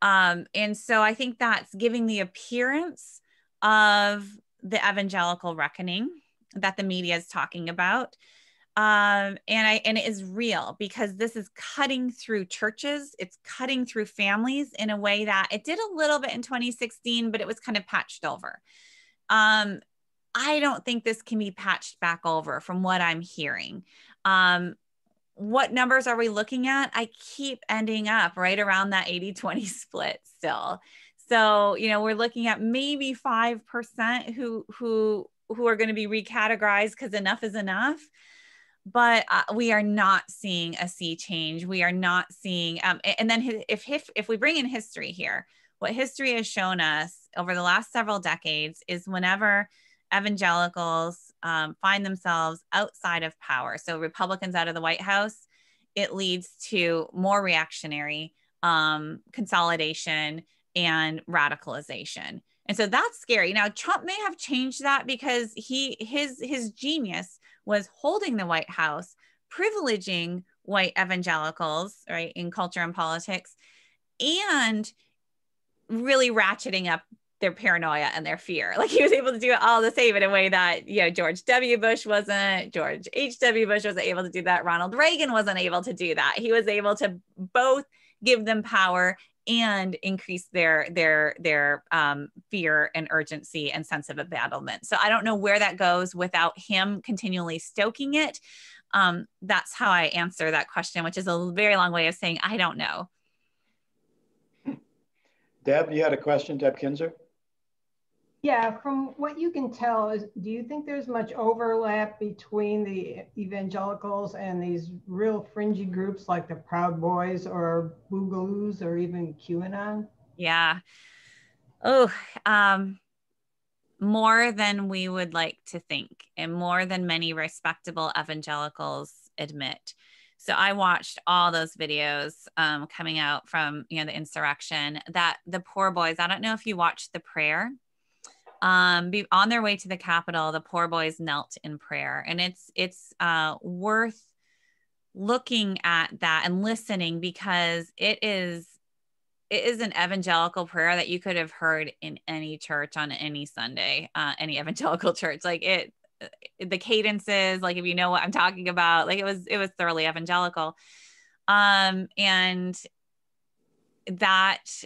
And so I think that's giving the appearance of the evangelical reckoning that the media is talking about. And it is real, because this is cutting through churches. It's cutting through families in a way that it did a little bit in 2016, but it was kind of patched over. I don't think this can be patched back over from what I'm hearing. What numbers are we looking at? I keep ending up right around that 80-20 split still. So, you know, we're looking at maybe 5% who are going to be recategorized because enough is enough. But we are not seeing a sea change. We are not seeing, and then if we bring in history here, what history has shown us over the last several decades is whenever evangelicals find themselves outside of power, so Republicans out of the White House, it leads to more reactionary consolidation and radicalization. And so that's scary. Now, Trump may have changed that because his genius was holding the White House, privileging white evangelicals, right, in culture and politics, and really ratcheting up their paranoia and their fear. Like, he was able to do it all the same in a way that, you know, George W. Bush wasn't, George H.W. Bush wasn't able to do that. Ronald Reagan wasn't able to do that. He was able to both give them power and increase their fear and urgency and sense of abandonment. So I don't know where that goes without him continually stoking it. That's how I answer that question, which is a very long way of saying, I don't know. Deb, you had a question, Deb Kinzer? Yeah, from what you can tell, do you think there's much overlap between the evangelicals and these real fringy groups like the Proud Boys or Boogaloos or even QAnon? Yeah. More than we would like to think, and more than many respectable evangelicals admit. So I watched all those videos coming out from, you know, the insurrection, that the poor boys, I don't know if you watched the prayer. On their way to the Capitol, the poor boys knelt in prayer, and it's worth looking at that and listening, because it is an evangelical prayer that you could have heard in any church on any Sunday, any evangelical church. Like the cadences, like if you know what I'm talking about, like it was thoroughly evangelical, and that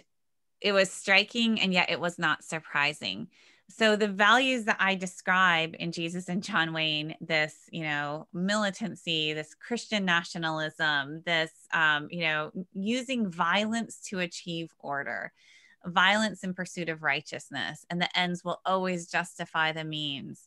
it was striking, and yet it was not surprising. So the values that I describe in Jesus and John Wayne, this, you know, militancy, this Christian nationalism, this, you know, using violence to achieve order, violence in pursuit of righteousness, and the ends will always justify the means.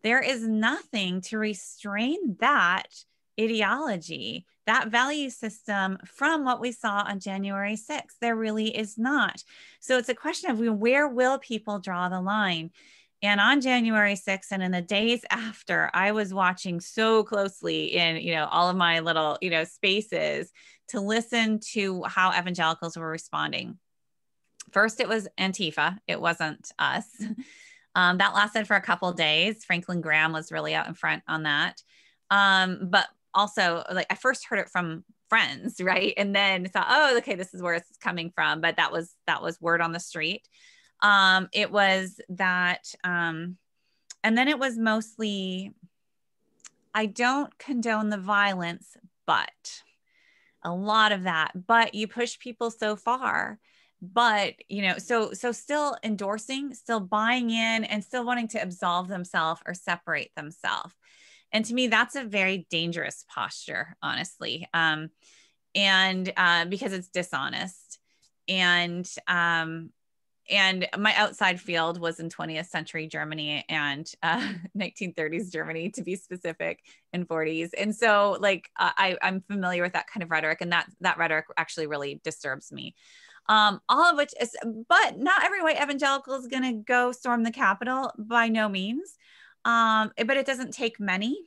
There is nothing to restrain that ideology, that value system, from what we saw on January 6th. There really is not. So it's a question of where will people draw the line? And on January 6th and in the days after, I was watching so closely in, you know, all of my little, you know, spaces to listen to how evangelicals were responding. First, it was Antifa. It wasn't us. That lasted for a couple of days. Franklin Graham was really out in front on that. But also, like, I first heard it from friends, right? And then thought, oh, okay, this is where it's coming from. But that was word on the street. It was that, and then it was mostly, I don't condone the violence, but a lot of that, but you push people so far. But, you know, so still endorsing, still buying in, and still wanting to absolve themselves or separate themselves. And to me, that's a very dangerous posture, honestly. And because it's dishonest. And and my outside field was in 20th century Germany and 1930s Germany, to be specific, and 40s. And so like I'm familiar with that kind of rhetoric, and that rhetoric actually really disturbs me. All of which is, but not every white evangelical is going to go storm the Capitol, by no means. But it doesn't take many.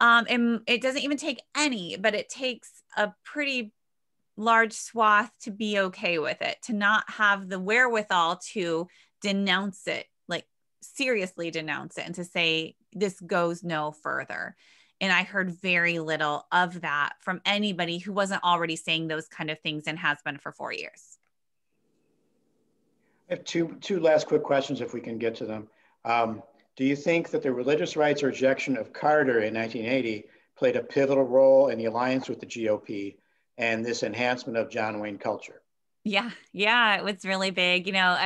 And it doesn't even take any, but it takes a pretty large swath to be okay with it, to not have the wherewithal to denounce it, like seriously denounce it, and to say this goes no further. And I heard very little of that from anybody who wasn't already saying those kind of things and has been for 4 years. I have two last quick questions if we can get to them. Do you think that the religious rights rejection of Carter in 1980 played a pivotal role in the alliance with the GOP and this enhancement of John Wayne culture? Yeah, it was really big. You know,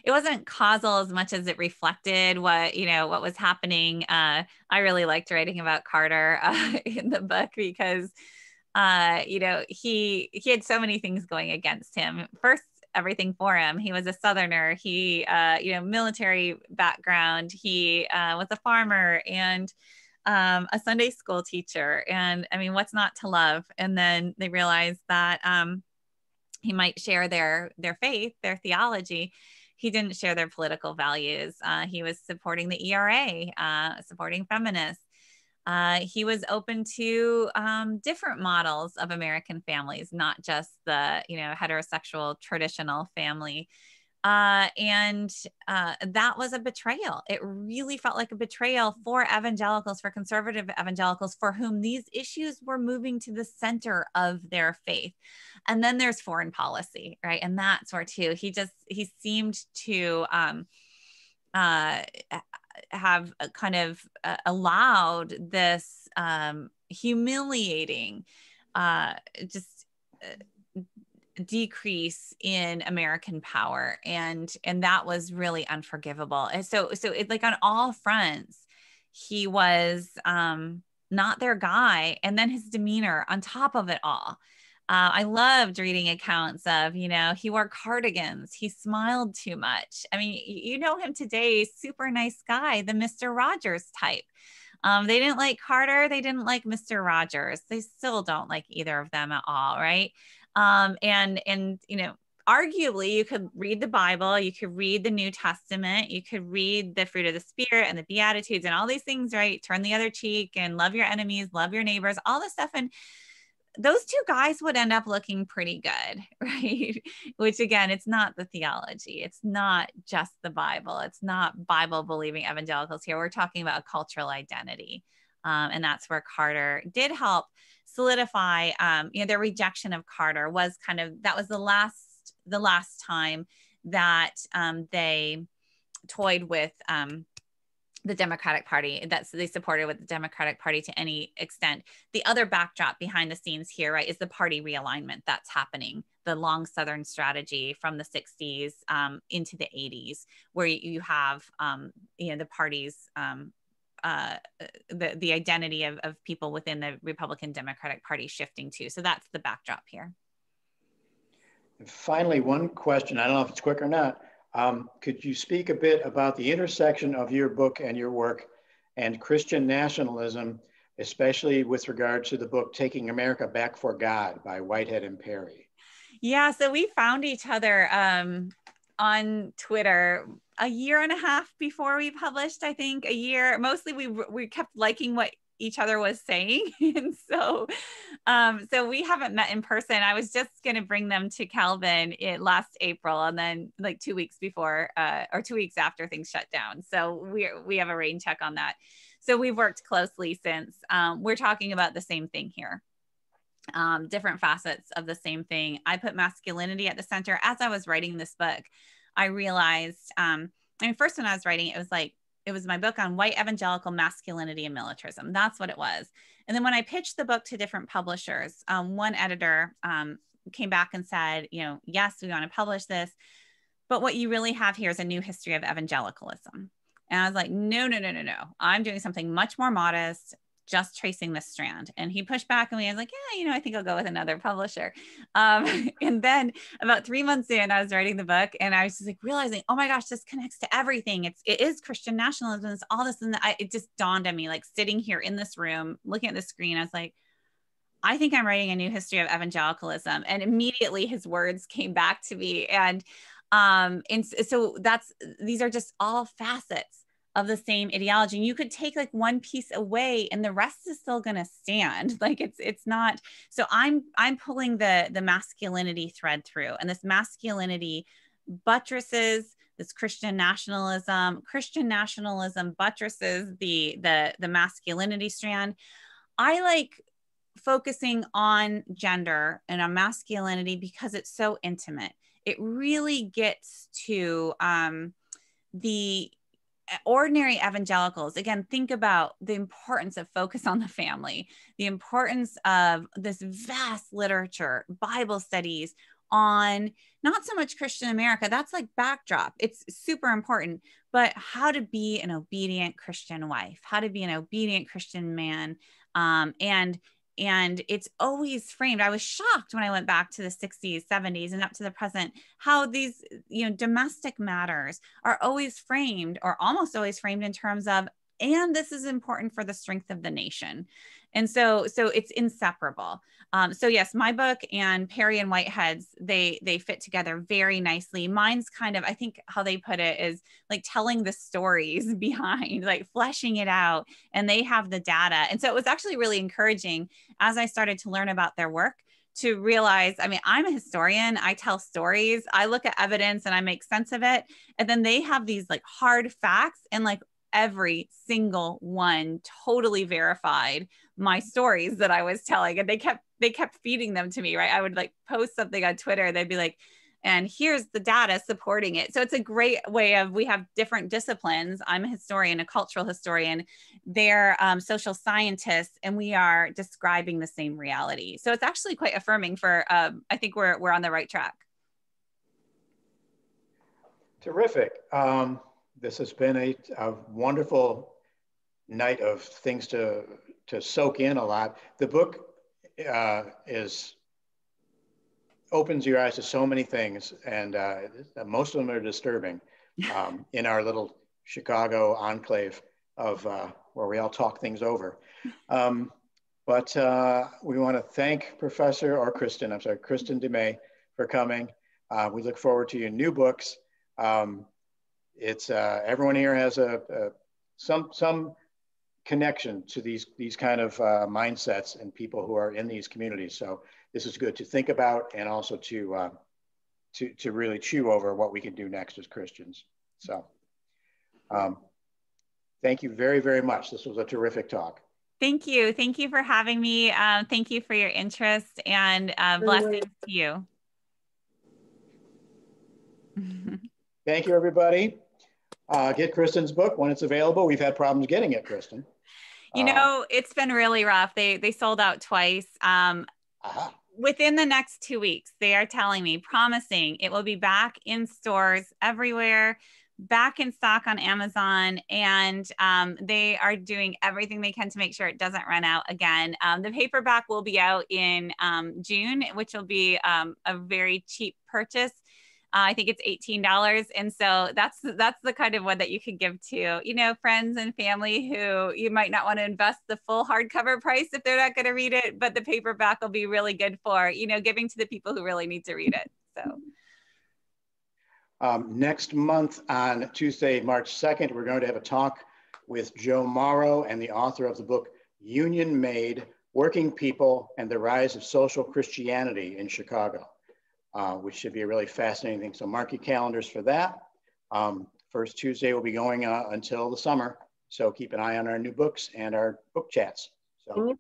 it wasn't causal as much as it reflected what was happening. I really liked writing about Carter in the book because, he had so many things going against him. First, everything for him. He was a Southerner. He, military background. He was a farmer and a Sunday school teacher. And I mean, what's not to love? And then they realized that he might share their faith, their theology. He didn't share their political values. He was supporting the ERA, supporting feminists. He was open to different models of American families, not just the heterosexual traditional family. And that was a betrayal. It really felt like a betrayal for evangelicals, for conservative evangelicals, for whom these issues were moving to the center of their faith. And then there's foreign policy, right? And that's where too, he seemed to have kind of allowed this humiliating decrease in American power, and that was really unforgivable. And so it, like, on all fronts, he was not their guy, and then his demeanor on top of it all. I loved reading accounts of, he wore cardigans, he smiled too much. I mean, you know him today, super nice guy, the Mr. Rogers type. They didn't like Carter, they didn't like Mr. Rogers. They still don't like either of them at all, right? And arguably you could read the Bible, you could read the New Testament, you could read the fruit of the Spirit and the Beatitudes and all these things, right? Turn the other cheek and love your enemies, love your neighbors, all this stuff. And those two guys would end up looking pretty good, right? Which, again, it's not the theology. It's not just the Bible. It's not Bible believing evangelicals here. We're talking about a cultural identity. And that's where Carter did help solidify, their rejection of Carter was that was the last time that they toyed with the Democratic Party, they supported with the Democratic Party to any extent. The other backdrop behind the scenes here, right, is the party realignment that's happening, the long Southern strategy from the 60s into the 80s, where you have, the parties, the identity of people within the Republican Democratic Party shifting too. So that's the backdrop here. And finally, one question, I don't know if it's quick or not. Could you speak a bit about the intersection of your book and your work and Christian nationalism, especially with regard to the book Taking America Back for God by Whitehead and Perry? Yeah, so we found each other on Twitter a year and a half before we published, I think a year. Mostly we kept liking what each other was saying. And so we haven't met in person. I was just going to bring them to Calvin last April, and then like 2 weeks before or 2 weeks after things shut down. So we have a rain check on that. So we've worked closely since. We're talking about the same thing here. Different facets of the same thing. I put masculinity at the center. As I was writing this book, I realized, first when I was writing, it was my book on white evangelical masculinity and militarism. That's what it was. And then when I pitched the book to different publishers, one editor came back and said, yes, we want to publish this, but what you really have here is a new history of evangelicalism. And I was like, no. I'm doing something much more modest, just tracing this strand. And he pushed back, and we was like, yeah, you know, I think I'll go with another publisher. And then about 3 months in, I was writing the book, and I was just like realizing, oh my gosh, this connects to everything. It is Christian nationalism. It's all this. And it just dawned on me, like sitting here in this room, looking at the screen, I was like, I think I'm writing a new history of evangelicalism. And immediately his words came back to me. And so these are just all facets of the same ideology. And you could take like one piece away and the rest is still going to stand. Like it's not. So I'm pulling the masculinity thread through, and this masculinity buttresses this Christian nationalism. Christian nationalism buttresses the masculinity strand. I like focusing on gender and on masculinity because it's so intimate. It really gets to the ordinary evangelicals. Again, think about the importance of focus on the family, the importance of this vast literature, Bible studies on not so much Christian America, that's like backdrop. It's super important, but how to be an obedient Christian wife, how to be an obedient Christian man. And it's always framed. I was shocked when I went back to the 60s, 70s, and up to the present, how these, domestic matters are always framed, or almost always framed, in terms of, and this is important for the strength of the nation. And so it's inseparable. So yes, my book and Perry and Whitehead's, they fit together very nicely. Mine's kind of, I think how they put it is like telling the stories behind, like fleshing it out, and they have the data. And so it was actually really encouraging as I started to learn about their work to realize, I mean, I'm a historian, I tell stories, I look at evidence and I make sense of it. And then they have these like hard facts, and like every single one totally verified my stories that I was telling. And they kept feeding them to me, right? I would like post something on Twitter, they'd be like, and here's the data supporting it. So it's a great way of, we have different disciplines. I'm a historian, a cultural historian, they're social scientists, and we are describing the same reality. So it's actually quite affirming for, I think we're on the right track. Terrific. This has been a wonderful night of things to soak in a lot. The book opens your eyes to so many things, and most of them are disturbing in our little Chicago enclave of where we all talk things over. But we want to thank Kristin Du Mez for coming. We look forward to your new books. It's everyone here has some connection to these kind of mindsets and people who are in these communities. So this is good to think about, and also to really chew over what we can do next as Christians. So thank you very, very much. This was a terrific talk. Thank you. Thank you for having me. Thank you for your interest, and blessings to you. Thank you, everybody. Get Kristin's book when it's available. We've had problems getting it, Kristin. It's been really rough. They sold out twice. Within the next 2 weeks, they are telling me, promising it will be back in stores everywhere, back in stock on Amazon, and they are doing everything they can to make sure it doesn't run out again. The paperback will be out in June, which will be a very cheap purchase. I think it's $18. And so that's the kind of one that you could give to, friends and family who you might not want to invest the full hardcover price if they're not going to read it, but the paperback will be really good for, giving to the people who really need to read it. So next month on Tuesday, March 2nd, we're going to have a talk with Joe Morrow and the author of the book, Union Made: Working People and the Rise of Social Christianity in Chicago. Which should be a really fascinating thing. So mark your calendars for that. First Tuesday will be going until the summer. So keep an eye on our new books and our book chats. So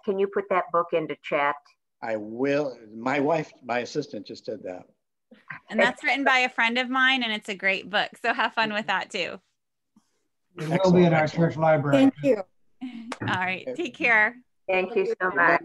can you put that book into chat? I will. My assistant just did that. And that's written by a friend of mine, and it's a great book. So have fun with that too. It will be in our church library. Thank you. All right. Take care. Thank you so much.